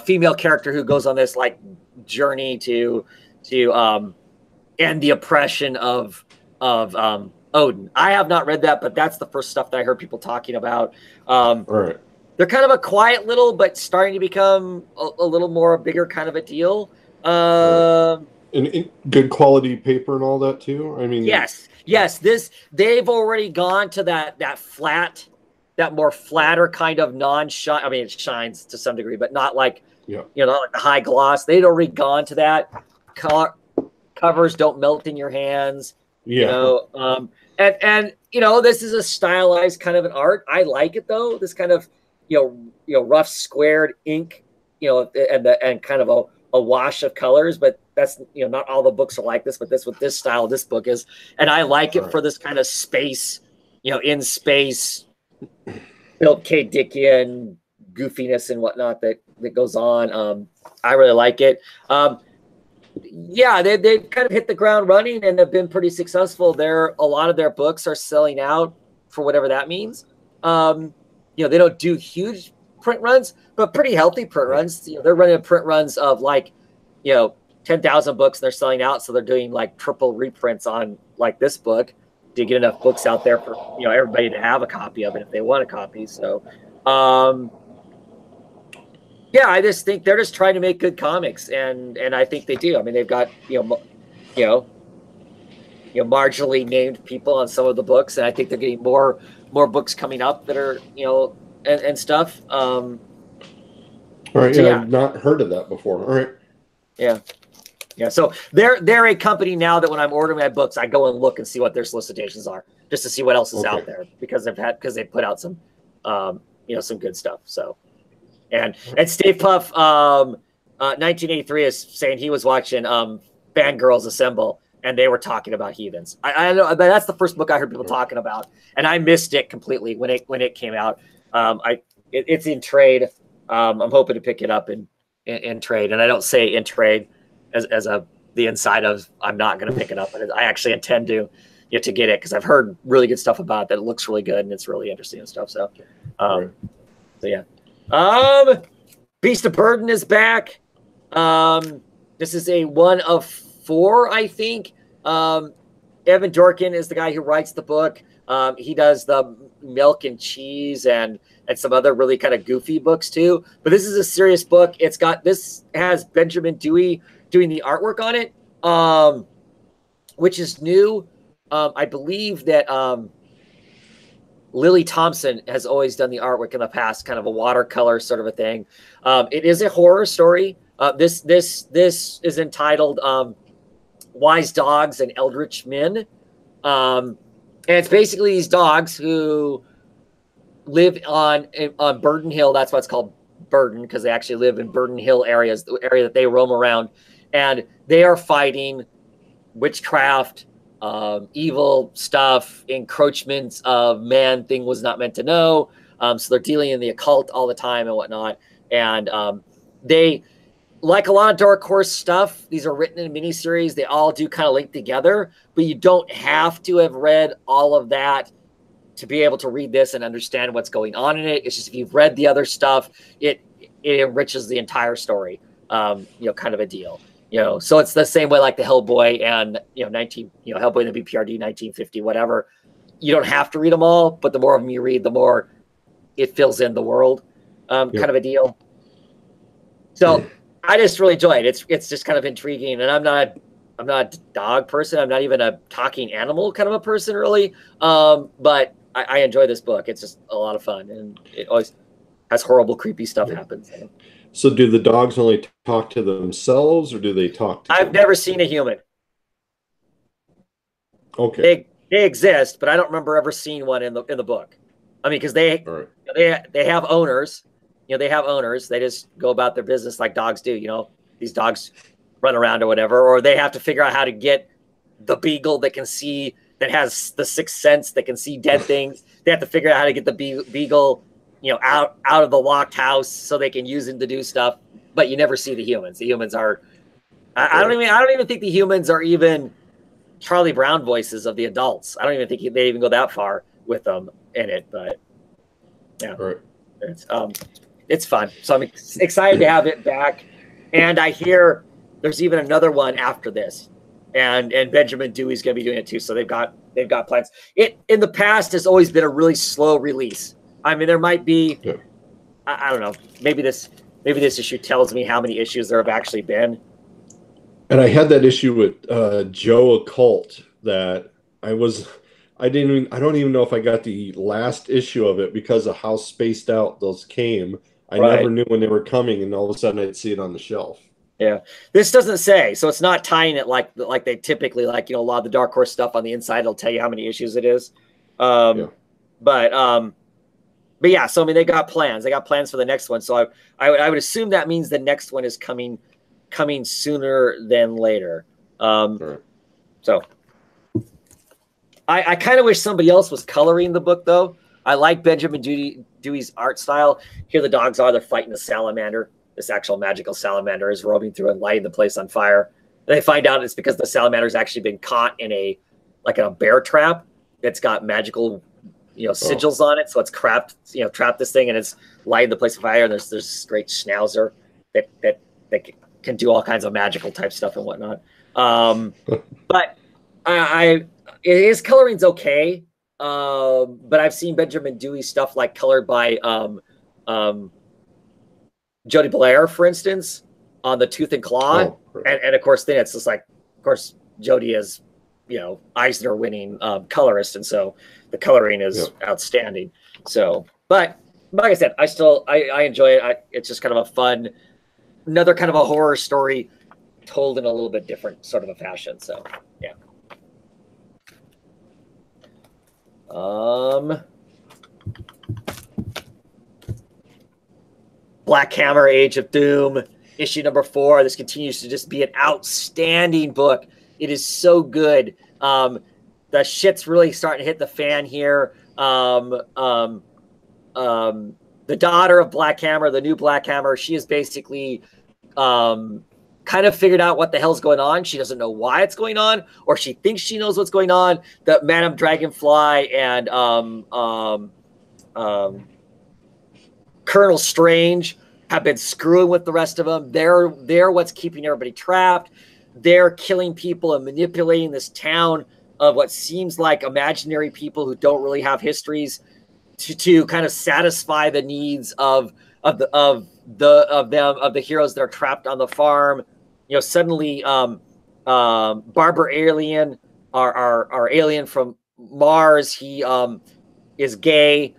female character who goes on this like journey to end the oppression of Odin. I have not read that, but that's the first stuff that I heard people talking about. All right. They're kind of a quiet little, but starting to become a little more bigger kind of a deal. And good quality paper and all that too. I mean, yes. They've already gone to that more flatter kind of non-shine. I mean, it shines to some degree, but not like not like the high gloss. They'd already gone to that. Covers don't melt in your hands. Yeah. You know, and you know, this is a stylized kind of an art. I like it though. This kind of rough squared ink, and kind of a wash of colors, but that's not all the books are like this, but with this style this book is, and I like it for this kind of space, in space, Philip K. Dickian goofiness and whatnot that goes on. I really like it. They've kind of hit the ground running and have been pretty successful. A lot of their books are selling out for whatever that means. They don't do huge print runs, but pretty healthy print runs. They're running print runs of 10,000 books and they're selling out. So they're doing like triple reprints on like this book to get enough books out there for, everybody to have a copy of it if they want a copy. So, I just think they're just trying to make good comics, and I think they do. I mean, they've got, marginally named people on some of the books, and I think they're getting more books coming up that are, and stuff. All right. Yeah, I've not heard of that before. All right. Yeah. So they're a company now that when I'm ordering my books, I go and look and see what their solicitations are, just to see what else is out there, because they've put out some, some good stuff. So. And Steve Puff, 1983 is saying he was watching Fangirls Assemble, and they were talking about heathens. I know, but that's the first book I heard people talking about, and I missed it completely when it came out. It's in trade. I'm hoping to pick it up in trade, and I don't say in trade as the inside of I'm not going to pick it up, but I actually intend to get it because I've heard really good stuff about it, that it looks really good and it's really interesting and stuff. So, so yeah. Beast of Burden is back. This is a 1 of 4, I think. Evan Dorkin is the guy who writes the book. He does the Milk and Cheese and some other really kind of goofy books too. But this is a serious book. This has Benjamin Dewey doing the artwork on it, which is new. I believe that Lily Thompson has always done the artwork in the past, kind of a watercolor sort of a thing. It is a horror story. This is entitled Wise Dogs and Eldritch Men. And it's basically these dogs who live on Burden Hill. That's why it's called Burden, because they actually live in Burden Hill areas, the area that they roam around. And they are fighting witchcraft, evil stuff, encroachments of man thing was not meant to know. So they're dealing in the occult all the time and whatnot. And they, like a lot of Dark Horse stuff, these are written in miniseries. They all do kind of link together, but you don't have to have read all of that to be able to read this and understand what's going on in it. It's just if you've read the other stuff, it enriches the entire story, kind of a deal. So it's the same way like the Hellboy and Hellboy and the BPRD 1950, whatever. You don't have to read them all, but the more of them you read, the more it fills in the world, kind of a deal. So I just really enjoy it. It's just kind of intriguing, and I'm not a dog person. I'm not even a talking animal kind of a person, really. But I enjoy this book. It's just a lot of fun, and it always has horrible, creepy stuff happen. So do the dogs only talk to themselves, or do they talk to I've never seen a human. Okay. They exist, but I don't remember ever seeing one in the book. I mean, because they have owners. They have owners. They just go about their business like dogs do. These dogs run around or whatever, or they have to figure out how to get the beagle that has the sixth sense that can see dead things. They have to figure out how to get the beagle out of the locked house so they can use him to do stuff, but you never see the humans. The humans are, I don't even think the humans are even Charlie Brown voices of the adults. I don't even think they even go that far with them in it, but yeah, it's fun. So I'm excited to have it back. And I hear there's even another one after this, and Benjamin Dewey's going to be doing it too. So they've got plans. It in the past has always been a really slow release. I mean, there might be, I don't know, maybe this issue tells me how many issues there have actually been. And I had that issue with Joe Occult that I don't even know if I got the last issue of it because of how spaced out those came. I never knew when they were coming, and all of a sudden I'd see it on the shelf. Yeah. This doesn't say, so it's not tying it like they typically, a lot of the Dark Horse stuff on the inside will tell you how many issues it is. But yeah, so I mean, they got plans. They got plans for the next one. So I would assume that means the next one is coming sooner than later. So I kind of wish somebody else was coloring the book, though. I like Benjamin Dewey's art style. Here the dogs are. They're fighting a salamander. This actual magical salamander is roaming through and lighting the place on fire. And they find out it's because the salamander's actually been caught in a bear trap that's got magical sigils on it, so it's trapped this thing, and it's lighting the place on fire. And there's this great schnauzer that can do all kinds of magical type stuff and whatnot. But his coloring's okay. But I've seen Benjamin Dewey stuff colored by Jody Blair, for instance, on the Tooth and Claw, and of course then it's just of course Jody is Eisner winning colorist, and so the coloring is outstanding. So, but like I said, I enjoy it. It's just kind of a fun, another kind of a horror story told in a little bit different sort of a fashion. So, yeah. Black Hammer, Age of Doom, issue number 4. This continues to just be an outstanding book. It is so good. The shit's really starting to hit the fan here. The daughter of Black Hammer, the new Black Hammer, she is basically kind of figured out what the hell's going on. She doesn't know why it's going on, or she thinks she knows what's going on. The Madame Dragonfly and Colonel Strange have been screwing with the rest of them. They're what's keeping everybody trapped. They're killing people and manipulating this town of what seems like imaginary people who don't really have histories to kind of satisfy the needs of the heroes that are trapped on the farm. You know, suddenly Barber Alien, our alien from Mars, he is gay.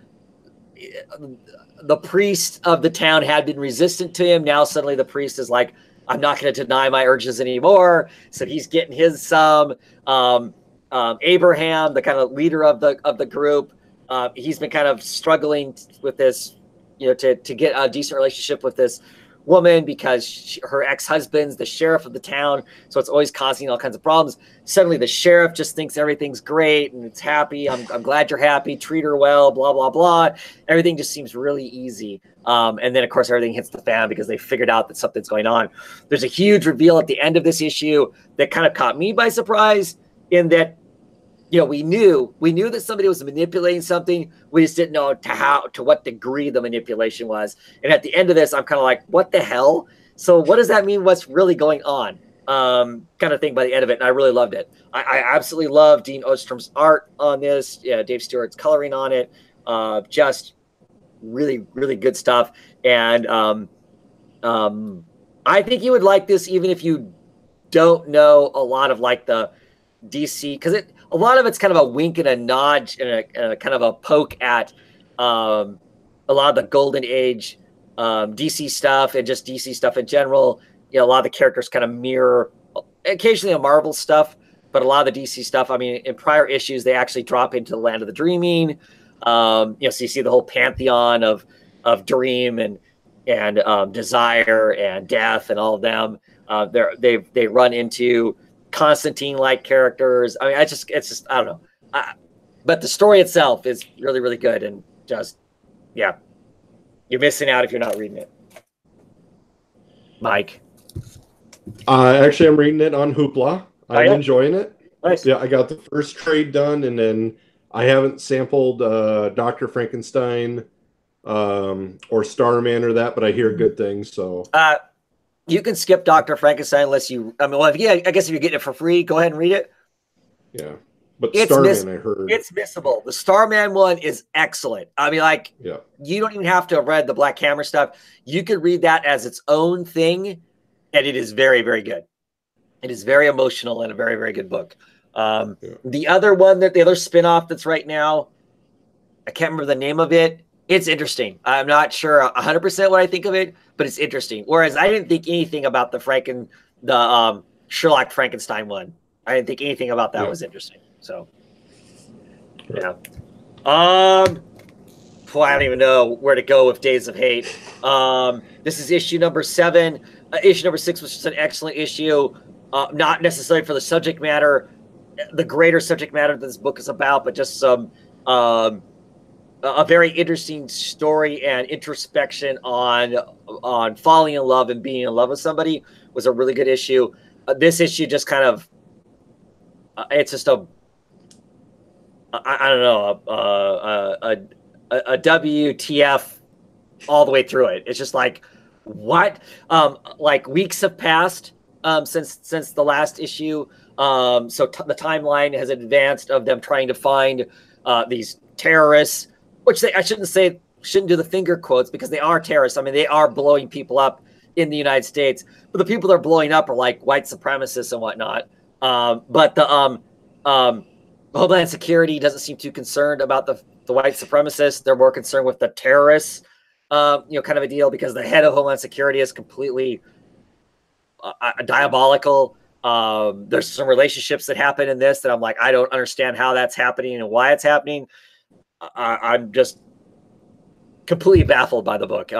The priest of the town had been resistant to him. Now suddenly the priest is like, I'm not going to deny my urges anymore. So he's getting his some. Abraham, the kind of leader of the group, he's been kind of struggling with this, you know, to get a decent relationship with this woman because her ex-husband's the sheriff of the town, so it's always causing all kinds of problems. Suddenly the sheriff just thinks everything's great and it's happy. I'm glad you're happy. Treat her well, blah, blah, blah. Everything just seems really easy. And then, of course, everything hits the fan because they figured out that something's going on. There's a huge reveal at the end of this issue that kind of caught me by surprise in that, you know, we knew that somebody was manipulating something. We just didn't know to what degree the manipulation was. And at the end of this, I'm kind of like, what the hell? So what does that mean? What's really going on? Kind of thing by the end of it. And I really loved it. I absolutely love Dean Ostrom's art on this. Yeah, Dave Stewart's coloring on it. Just really, really good stuff. And I think you would like this even if you don't know a lot of like the DC, because a lot of it's kind of a wink and a nod and a kind of a poke at a lot of the Golden Age DC stuff and just DC stuff in general. You know, a lot of the characters kind of mirror occasionally a Marvel stuff, but a lot of the DC stuff, I mean, in prior issues, they actually drop into the land of the dreaming. You know, so you see the whole pantheon of Dream and Desire and Death and all of them. They run into Constantine-like characters. I mean, it's just I don't know. But the story itself is really, really good, and just, yeah, you're missing out if you're not reading it. Mike? Actually, I'm reading it on Hoopla. I'm enjoying it. Nice. Yeah, I got the first trade done, and then I haven't sampled Dr. Frankenstein or Starman or that, but I hear good things, so... You can skip Dr. Frankenstein unless you... I mean, well, I guess if you're getting it for free, go ahead and read it. Yeah. But Starman, I heard... It's missable. The Starman one is excellent. I mean, like, yeah, you don't even have to have read the Black Hammer stuff. You could read that as its own thing, and it is very, very good. It is very emotional and a very, very good book. The other one, the other spinoff that's right now, I can't remember the name of it. It's interesting. I'm not sure 100% what I think of it, but it's interesting. Whereas I didn't think anything about the Sherlock Frankenstein one. I didn't think anything about that was interesting. So, yeah. Boy, I don't even know where to go with Days of Hate. This is issue number 7. Issue number 6 was just an excellent issue. Not necessarily for the subject matter, the greater subject matter that this book is about, but just some a very interesting story and introspection on falling in love and being in love with somebody was a really good issue. This issue just kind of it's just a WTF all the way through it. It's just like, what? Like weeks have passed since the last issue. So the timeline has advanced of them trying to find these terrorists, which I shouldn't do the finger quotes because they are terrorists. I mean, they are blowing people up in the United States, but the people they're blowing up are like white supremacists and whatnot. But the Homeland Security doesn't seem too concerned about the white supremacists. They're more concerned with the terrorists, kind of a deal, because the head of Homeland Security is completely diabolical. There's some relationships that happen in this that I'm like, I don't understand how that's happening and why it's happening. I'm just completely baffled by the book.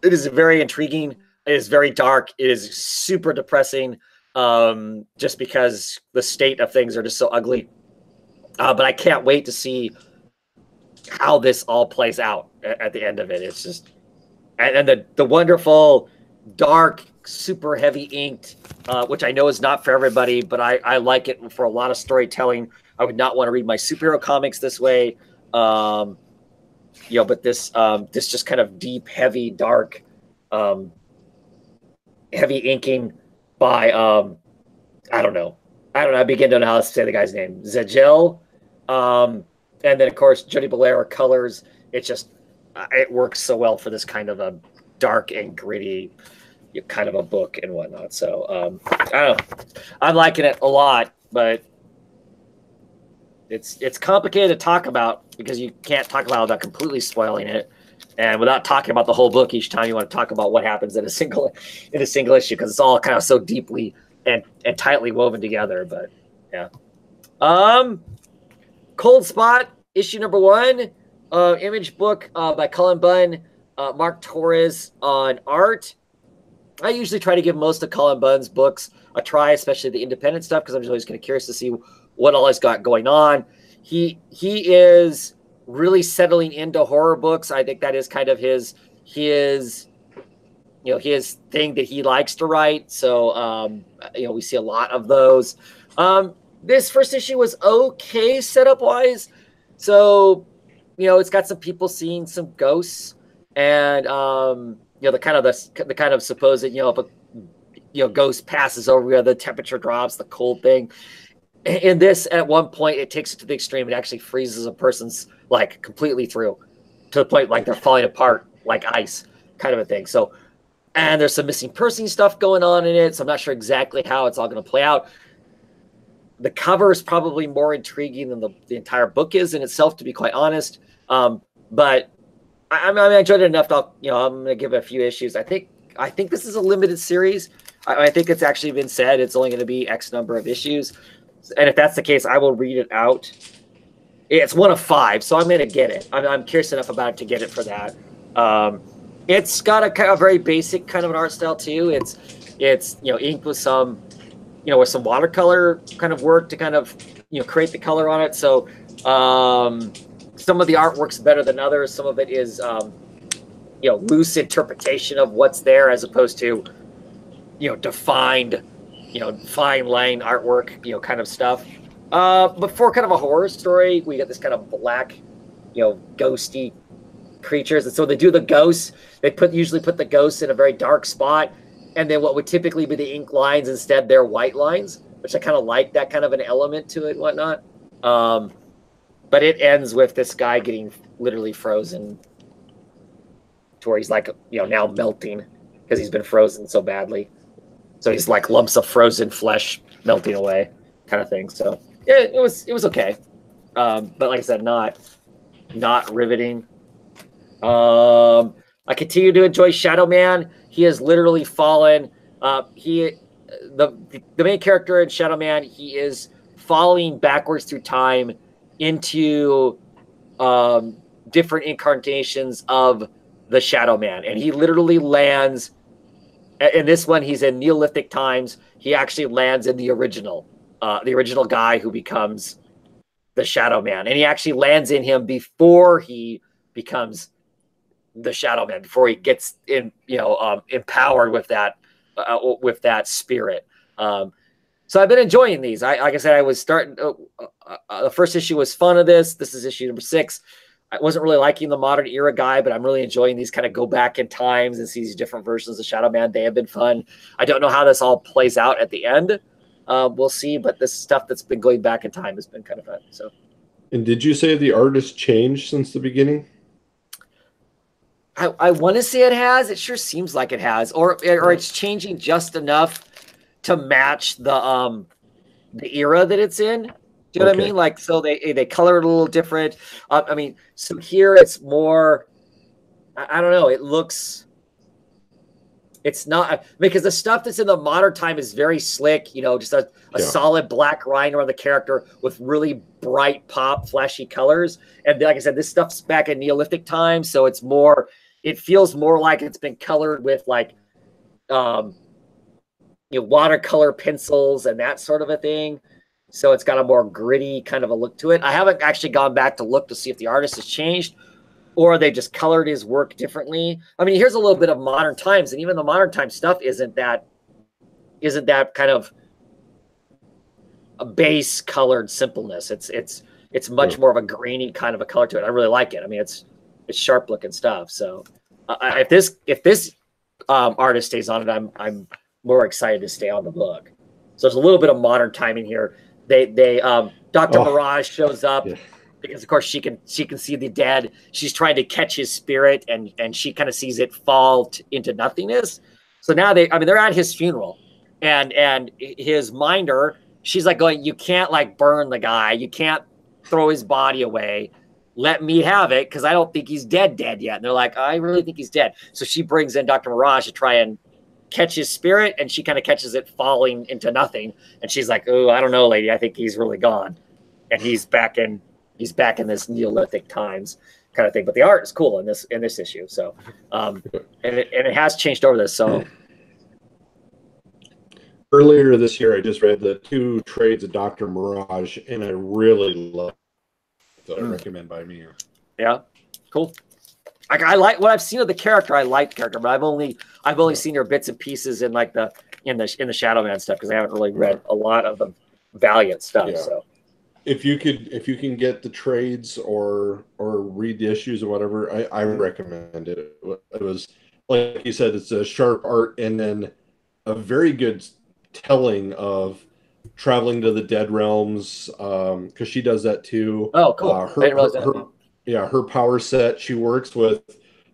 It is very intriguing. It is very dark. It is super depressing, just because the state of things are just so ugly. But I can't wait to see how this all plays out at the end of it. It's just, and the wonderful, dark, super heavy inked, which I know is not for everybody, but I like it for a lot of storytelling. I would not want to read my superhero comics this way. But this just kind of deep, heavy, dark, heavy inking by I don't know. I begin to know how to say the guy's name. Zagel. And then of course Jody Belair colors. It just it works so well for this kind of a dark and gritty kind of a book and whatnot. So I don't know. I'm liking it a lot, but it's complicated to talk about because you can't talk about it without completely spoiling it, and without talking about the whole book each time you want to talk about what happens in a single issue, because it's all kind of so deeply and tightly woven together. But yeah, Cold Spot issue number 1, image book by Cullen Bunn, Mark Torres on art. I usually try to give most of Cullen Bunn's books a try, especially the independent stuff, because I'm always kind of curious to see what all he's got going on. He is really settling into horror books. I think that is kind of his thing that he likes to write. So we see a lot of those. This first issue was okay setup wise. So it's got some people seeing some ghosts, and the kind of supposed if a ghost passes over, the temperature drops, the cold thing. In this, at one point, it takes it to the extreme. It actually freezes a person's completely through, to the point they're falling apart like ice, kind of a thing. So, and there's some missing person stuff going on in it. So I'm not sure exactly how it's all going to play out. The cover is probably more intriguing than the entire book is in itself, to be quite honest. But I enjoyed it enough. I'm going to give it a few issues. I think this is a limited series. I think it's actually been said it's only going to be X number of issues. And if that's the case, I will read it out. It's 1 of 5, so I'm going to get it. I'm curious enough about it to get it for that. It's got a kind of very basic kind of an art style too. It's inked with some watercolor kind of work to kind of create the color on it. So some of the art works better than others. Some of it is loose interpretation of what's there, as opposed to defined fine line artwork, kind of stuff. But for kind of a horror story, we get this kind of black, ghosty creatures. And so they do the ghosts. They usually put the ghosts in a very dark spot. And then what would typically be the ink lines, instead they're white lines, which I kind of like that kind of an element to it and whatnot. But it ends with this guy getting literally frozen to where he's now melting because he's been frozen so badly. So he's like lumps of frozen flesh melting away, kind of thing. So yeah, it was okay, but like I said, not riveting. I continue to enjoy Shadow Man. He has literally fallen. The main character in Shadow Man, he is falling backwards through time into different incarnations of the Shadow Man, and he literally lands. In this one, he's in Neolithic times. He actually lands in the original guy who becomes the Shadow Man, and he actually lands in him before he becomes the Shadow Man, before he gets empowered with that spirit. So I've been enjoying these. Like I said, I was starting. The first issue was fun of this. This is issue number 6. I wasn't really liking the modern era guy, but I'm really enjoying these kind of go back in times and see these different versions of Shadow Man. They have been fun. I don't know how this all plays out at the end. We'll see, but this stuff that's been going back in time has been kind of fun. So. And did you say the artist changed since the beginning? I want to say it has. It sure seems like it has, or it's changing just enough to match the era that it's in. Do you know what I mean? Like, so they color it a little different. So here it's more, I don't know. It's not, because the stuff that's in the modern time is very slick, just a solid black line around the character with really bright pop, flashy colors. And like I said, this stuff's back in Neolithic times. So it's more, it feels more like it's been colored with like watercolor pencils and that sort of a thing. So it's got a more gritty kind of a look to it. I haven't actually gone back to look to see if the artist has changed or they just colored his work differently. I mean, here's a little bit of Modern Times, and even the Modern Times stuff isn't that kind of a base colored simpleness. It's much more of a grainy kind of a color to it. I really like it. I mean, it's sharp looking stuff. So if this artist stays on it, I'm more excited to stay on the book. So there's a little bit of modern timing here. Dr. Mirage shows up because of course she can see the dead. She's trying to catch his spirit and she kind of sees it fall into nothingness. So now they're at his funeral and his minder, she's like going, you can't like burn the guy. You can't throw his body away. Let me have it because I don't think he's dead yet. And they're like, I really think he's dead. So she brings in Dr. Mirage to try and catch his spirit, and she kind of catches it falling into nothing. And she's like, oh, I don't know, lady. I think he's really gone. And he's back in this Neolithic times kind of thing. But the art is cool in this issue. So and it has changed over this. So earlier this year I just read the 2 trades of Dr. Mirage and I really love it. I recommend by me. Yeah, cool. I like what I've seen of the character. I like the character, but I've only seen her bits and pieces in like in the Shadow Man stuff because I haven't really read a lot of the Valiant stuff. Yeah. So if you can get the trades or read the issues or whatever, I recommend it. It was like you said, it's a sharp art and then a very good telling of traveling to the dead realms because she does that too. Oh, cool. I didn't realize that. Her power set, she works with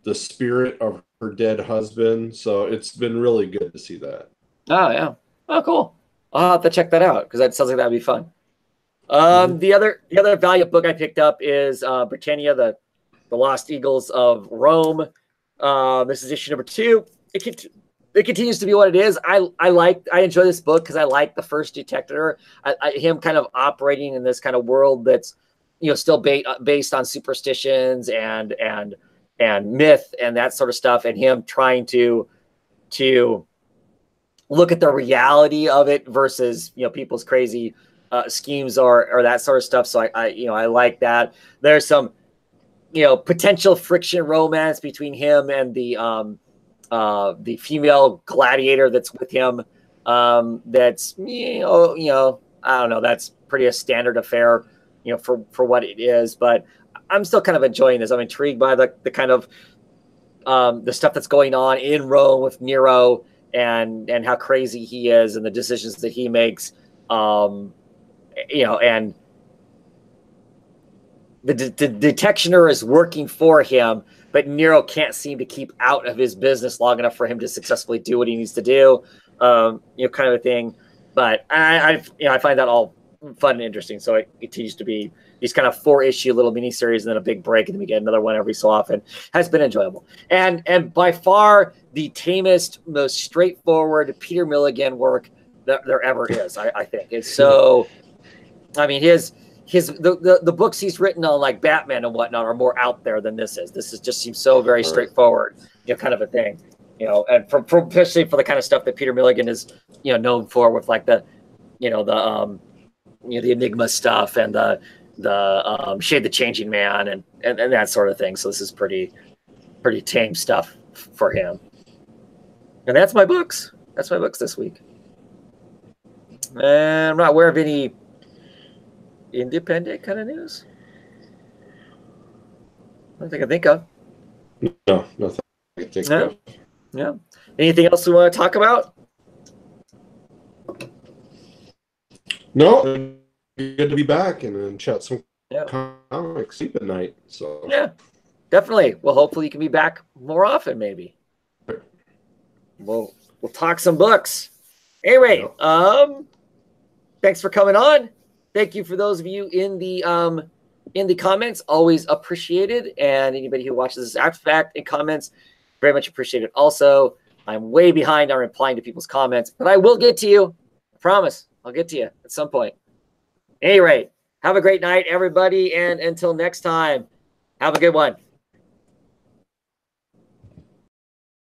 the spirit of her dead husband. So it's been really good to see that. Oh, yeah. Oh, cool. I'll have to check that out because that sounds like that'd be fun. The other Valiant book I picked up is Britannia, the Lost Eagles of Rome. This is issue number 2. It continues to be what it is. I enjoy this book because I like the first Detector. Him kind of operating in this kind of world that's still based on superstitions and myth and that sort of stuff, and him trying to look at the reality of it versus people's crazy schemes or that sort of stuff. So I like that. There's some potential friction romance between him and the female gladiator that's with him. That's I don't know. That's pretty a standard affair. For what it is, but I'm still kind of enjoying this. I'm intrigued by the kind of the stuff that's going on in Rome with Nero and how crazy he is and the decisions that he makes. And the Detectioner is working for him, but Nero can't seem to keep out of his business long enough for him to successfully do what he needs to do. Kind of a thing. But I find that all fun and interesting. So it continues to be these kind of 4-issue little miniseries and then a big break, and then we get another one every so often. Has been enjoyable. And by far the tamest, most straightforward Peter Milligan work that there ever is, I think. It's so, I mean, the books he's written on like Batman and whatnot are more out there than this is. This just seems so very straightforward, kind of a thing. And especially for the kind of stuff that Peter Milligan is, known for with like the Enigma stuff and the Shade the Changing Man and that sort of thing. So this is pretty tame stuff for him. And that's my books. That's my books this week. And I'm not aware of any independent kind of news. I don't think I think of. No, nothing I can think of. Yeah. Anything else we want to talk about? No. Good to be back and chat some comics sleep at night. So yeah, definitely. Well, hopefully you can be back more often. Maybe we'll talk some books. Anyway, thanks for coming on. Thank you for those of you in the comments. Always appreciated. And anybody who watches this after fact in comments, very much appreciated. Also, I'm way behind on replying to people's comments, but I will get to you. I promise. I'll get to you at some point. At any rate, have a great night, everybody. And until next time, have a good one.